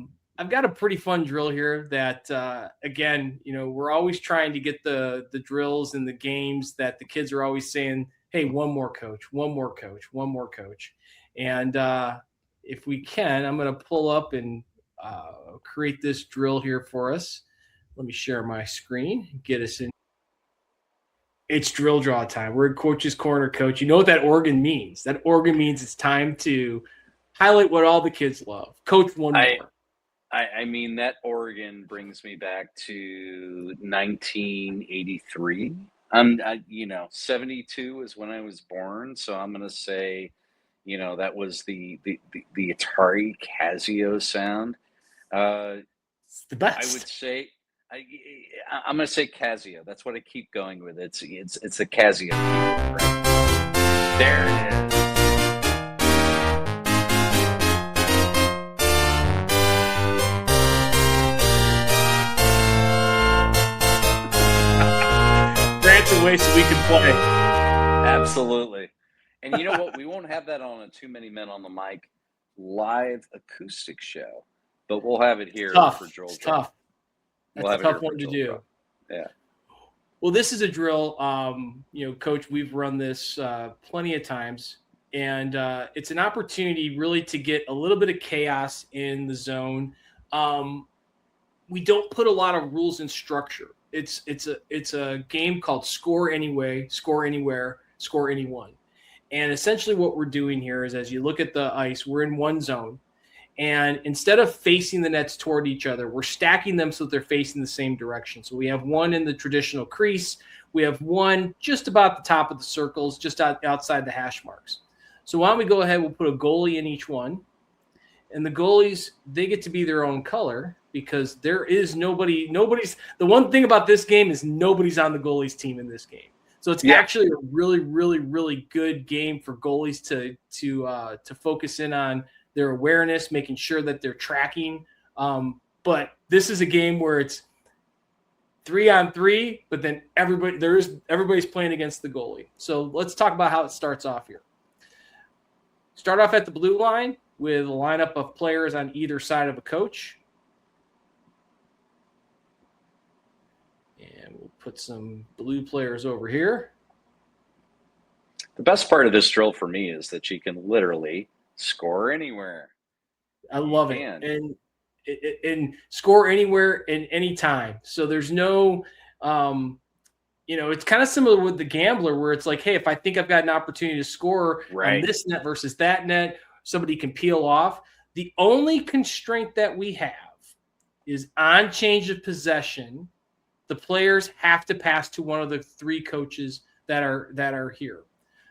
got a pretty fun drill here that, again, we're always trying to get the drills and the games that the kids are always saying, hey, one more coach, one more coach, one more coach. And if we can, I'm going to pull up and create this drill here for us. Let me share my screen, get us in. It's drill draw time. We're in Coach's Corner, Coach. You know what that organ means. That organ means it's time to highlight what all the kids love. Coach, one more. I mean, that organ brings me back to 1983. 72 is when I was born. So I'm going to say, that was the Atari Casio sound. It's the best. I would say, I'm going to say Casio. That's what I keep going with. It's a Casio. Right? There it is. Grant's away so we can play. Absolutely. And you know what? We won't have that on a Too Many Men on the Mic live acoustic show, but we'll have it here for drill. It's tough. That's a tough one to do. Yeah. Well, this is a drill. Coach, we've run this plenty of times, and it's an opportunity really to get a little bit of chaos in the zone. We don't put a lot of rules and structure. It's a game called Score Anyway, Score Anywhere, Score Anyone. And essentially what we're doing here is, as you look at the ice, we're in one zone. And instead of facing the nets toward each other, we're stacking them so that they're facing the same direction. So we have one in the traditional crease. We have one just about the top of the circles, just outside the hash marks. So why don't we go ahead, we'll put a goalie in each one. And the goalies, they get to be their own color because there is nobody's – the one thing about this game is nobody's on the goalie's team in this game. So it's actually a really, really, really good game for goalies to focus in on their awareness, making sure that they're tracking. But this is a game where it's 3-on-3, but then everybody's playing against the goalie. So let's talk about how it starts off here. Start off at the blue line with a lineup of players on either side of a coach. And we'll put some blue players over here. The best part of this drill for me is that you can literally score anywhere. I love it. And score anywhere and any time. So there's no, it's kind of similar with the gambler where it's like, hey, if I think I've got an opportunity to score on this net versus that net, somebody can peel off. The only constraint that we have is on change of possession, the players have to pass to one of the three coaches that are here.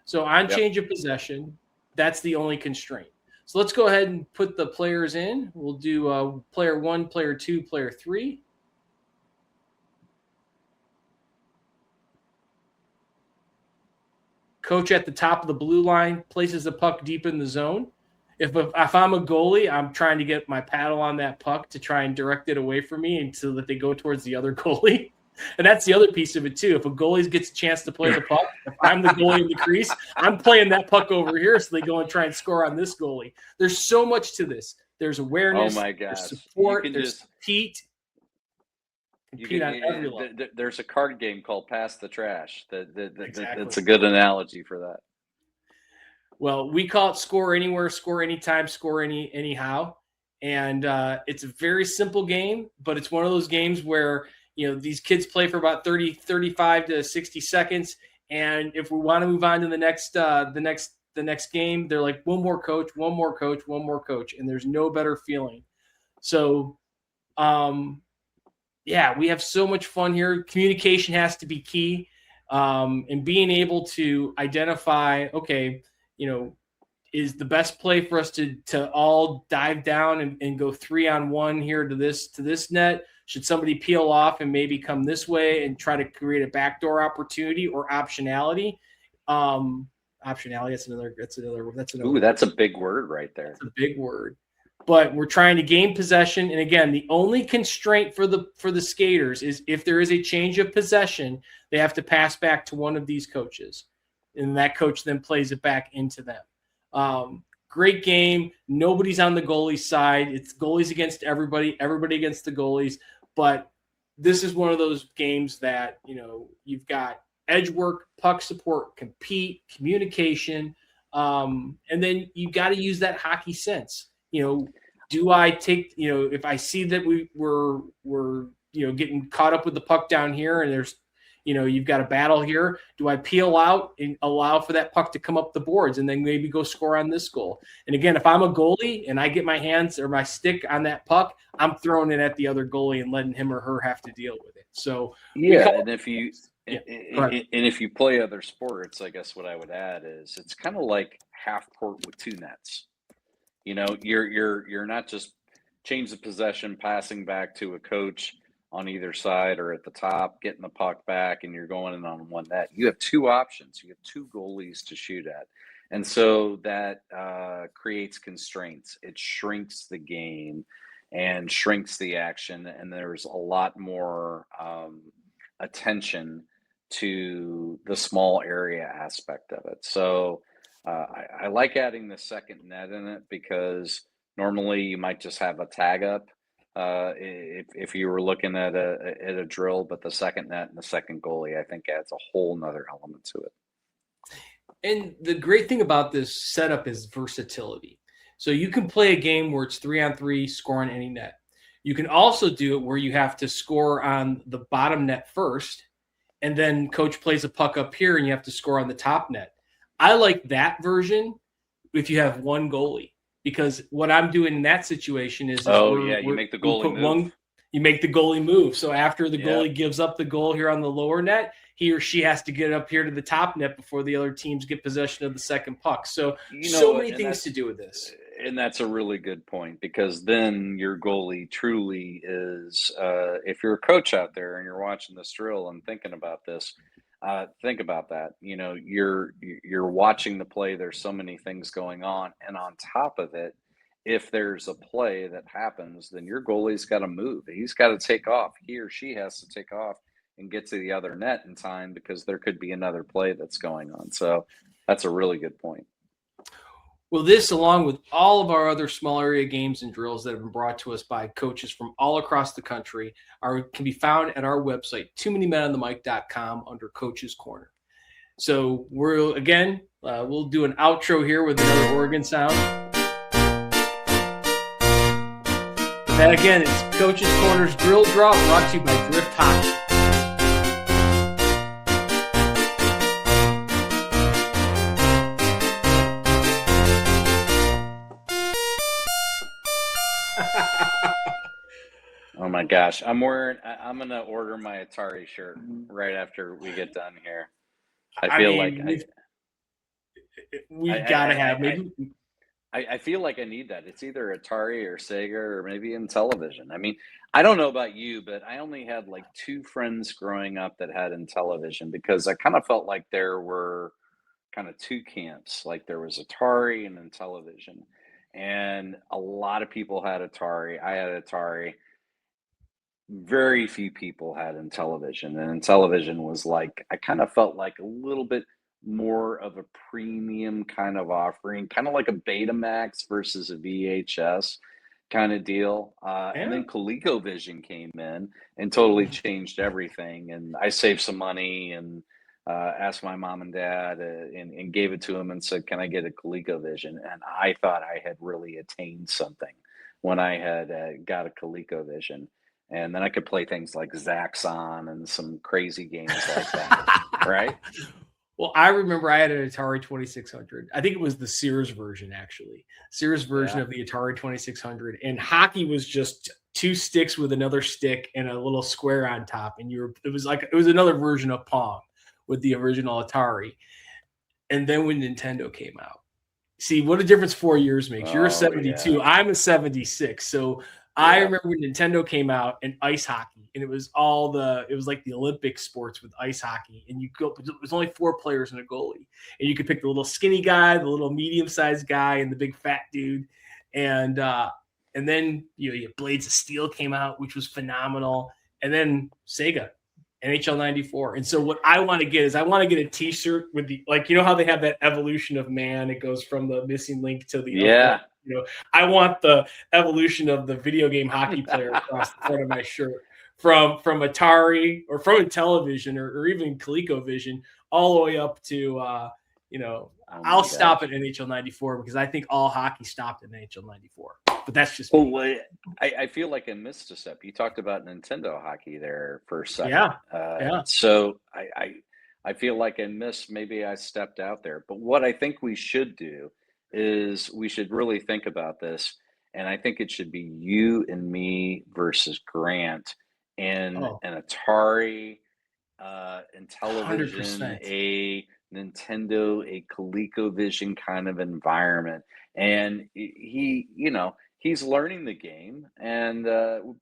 So on change of possession, that's the only constraint. So let's go ahead and put the players in. We'll do player 1, player 2, player 3. Coach at the top of the blue line places the puck deep in the zone. If I'm a goalie, I'm trying to get my paddle on that puck to try and direct it away from me and so that they go towards the other goalie. And that's the other piece of it, too. If a goalie gets a chance to play the puck, if I'm the goalie in the crease, I'm playing that puck over here so they go and try and score on this goalie. There's so much to this. There's awareness. Oh, my gosh. There's support. There's compete. There's a card game called Pass the Trash. Exactly. That's a good analogy for that. Well, we call it Score Anywhere, Score Anytime, Score anyhow. And it's a very simple game, but it's one of those games where – these kids play for about 35 to 60 seconds. And if we want to move on to the next game, they're like, one more coach, one more coach, one more coach. And there's no better feeling. So, we have so much fun here. Communication has to be key. And being able to identify, is the best play for us to all dive down and go 3-on-1 here to this net? Should somebody peel off and maybe come this way and try to create a backdoor opportunity or optionality? Optionality. That's another. Ooh, that's a big word right there. That's a big word. but we're trying to gain possession. And again, the only constraint for the skaters is if there is a change of possession, they have to pass back to one of these coaches, and that coach then plays it back into them. Great game. Nobody's on the goalie side. It's goalies against everybody against the goalies. But this is one of those games that, you've got edge work, puck support, compete, communication, and then you got to use that hockey sense. Do I take, if I see that we're getting caught up with the puck down here and there's, you've got a battle here. Do I peel out and allow for that puck to come up the boards and then maybe go score on this goal? And again, if I'm a goalie and I get my hands or my stick on that puck, I'm throwing it at the other goalie and letting him or her have to deal with it. So and if you play other sports, I guess what I would add is it's kind of like half court with two nets. You're not just change the possession, passing back to a coach on either side or at the top, getting the puck back, and you're going in on one net. You have two options. You have two goalies to shoot at. And so that creates constraints. It shrinks the game and shrinks the action. And there's a lot more attention to the small area aspect of it. So I like adding the second net in it because normally you might just have a tag up if you were looking at a drill, but the second net and the second goalie, I think, adds a whole nother element to it. And the great thing about this setup is versatility. So you can play a game where it's 3-on-3, score on any net. You can also do it where you have to score on the bottom net first, and then coach plays a puck up here and you have to score on the top net. I like that version if you have one goalie, because what I'm doing in that situation is you make the goalie move. You make the goalie move. So after the goalie gives up the goal here on the lower net, he or she has to get up here to the top net before the other teams get possession of the second puck. So many things to do with this. And that's a really good point, because then your goalie truly is, if you're a coach out there and you're watching this drill and thinking about this, think about that. You're watching the play. There's so many things going on. And on top of it, if there's a play that happens, then your goalie's got to move. He's got to take off. He or she has to take off and get to the other net in time, because there could be another play that's going on. So that's a really good point. Well, this, along with all of our other small area games and drills that have been brought to us by coaches from all across the country, can be found at our website, tooManyMenOnTheMic.com, under Coach's Corner. So we'll do an outro here with another organ sound. And again, it's Coach's Corner's Drill Draw, brought to you by Drift Hockey. Oh my gosh, I'm gonna order my Atari shirt right after we get done here. I feel like I feel like I need that. It's either Atari or Sega or maybe in television. I mean, I don't know about you, but I only had like two friends growing up that had in television, because I kind of felt like there were kind of two camps. Like there was Atari and then television. And a lot of people had Atari. I had Atari. Very few people had in television. And in television was like, I kind of felt like a little bit more of a premium kind of offering, kind of like a Betamax versus a VHS kind of deal. And then ColecoVision came in and totally changed everything. And I saved some money and asked my mom and dad and gave it to them and said, can I get a ColecoVision? And I thought I had really attained something when I had got a ColecoVision. And then I could play things like Zaxxon and some crazy games like that, right? Well, I remember I had an Atari 2600. I think it was the Sears version, actually. Sears version of the Atari 2600. And hockey was just two sticks with another stick and a little square on top. And it was another version of Pong with the original Atari. And then when Nintendo came out, see what a difference 4 years makes. You're a 72. Yeah. I'm a 76. So I remember when Nintendo came out and ice hockey, and it was like the Olympic sports with ice hockey. And it was only 4 players and a goalie. And you could pick the little skinny guy, the little medium-sized guy, and the big fat dude. And And then Blades of Steel came out, which was phenomenal. And then Sega, NHL 94. And so what I want to get is I want to get a T-shirt with the, like, how they have that evolution of man. It goes from the missing link to the yeah. I want the evolution of the video game hockey player across the front of my shirt from Atari or from Intellivision or even ColecoVision all the way up to I'll stop at NHL 94 because I think all hockey stopped at NHL 94. But that's just me. Well, I feel like I missed a step. You talked about Nintendo hockey there for a second. Yeah. So I feel like I missed. Maybe I stepped out there. But what I think we should do is we should really think about this, and I think it should be you and me versus Grant in an Atari, Intellivision, 100%. a Nintendo, a ColecoVision kind of environment. And he's learning the game, and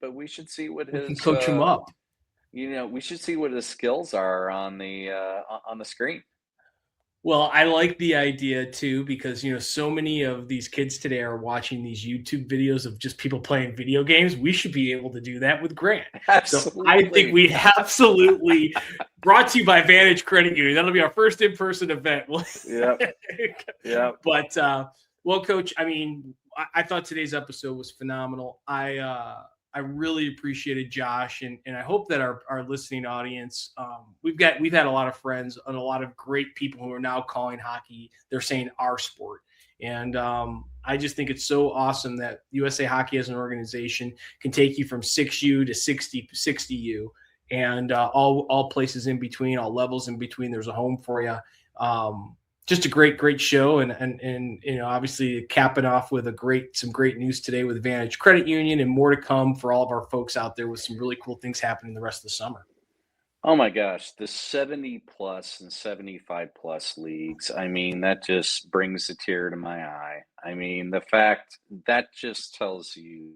but we should see what We can his coach him up. we should see what his skills are on the screen. Well, I like the idea too because so many of these kids today are watching these YouTube videos of just people playing video games. We should be able to do that with Grant. Absolutely. So I think we absolutely brought to you by Vantage Credit Union. That'll be our first in-person event. Yeah. But well, Coach, I mean, I thought today's episode was phenomenal. I really appreciated Josh, and I hope that our listening audience, we've had a lot of friends and a lot of great people who are now calling hockey, they're saying our sport. And I just think it's so awesome that USA Hockey as an organization can take you from 6U to 60U and all places in between, all levels in between. There's a home for you. Just a great show, and obviously capping off with some great news today with Vantage Credit Union, and more to come for all of our folks out there with some really cool things happening the rest of the summer. Oh my gosh, the 70 plus and 75 plus leagues. I mean, that just brings a tear to my eye. I mean, the fact that just tells you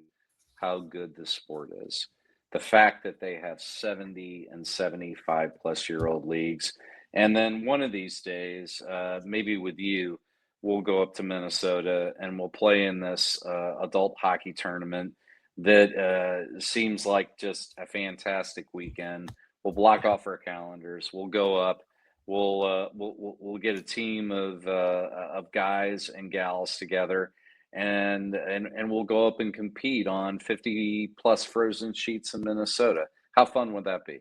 how good the sport is. The fact that they have 70 and 75 plus year old leagues. And then one of these days, maybe with you, we'll go up to Minnesota and we'll play in this adult hockey tournament that seems like just a fantastic weekend. We'll block off our calendars. We'll go up. We'll get a team of guys and gals together, and we'll go up and compete on 50 plus frozen sheets in Minnesota. How fun would that be?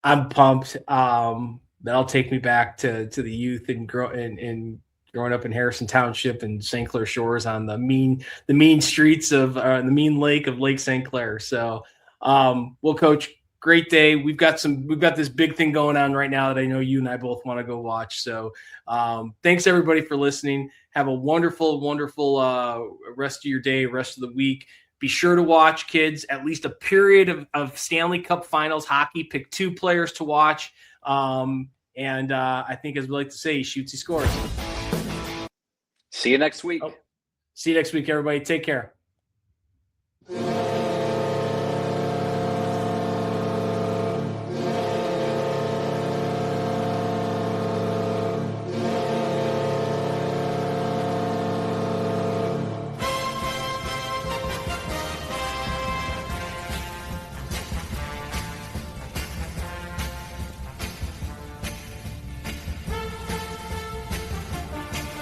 I'm pumped. That'll take me back to the youth and growing up in Harrison Township and St. Clair Shores on the mean streets of the mean lake of Lake St. Clair. So, well, Coach, great day. We've got this big thing going on right now that I know you and I both want to go watch. So, thanks everybody for listening. Have a wonderful rest of your day, rest of the week. Be sure to watch, kids, at least a period of Stanley Cup Finals hockey. Pick 2 players to watch. And I think, as we like to say, he shoots, he scores. See you next week. See you next week, everybody. Take care.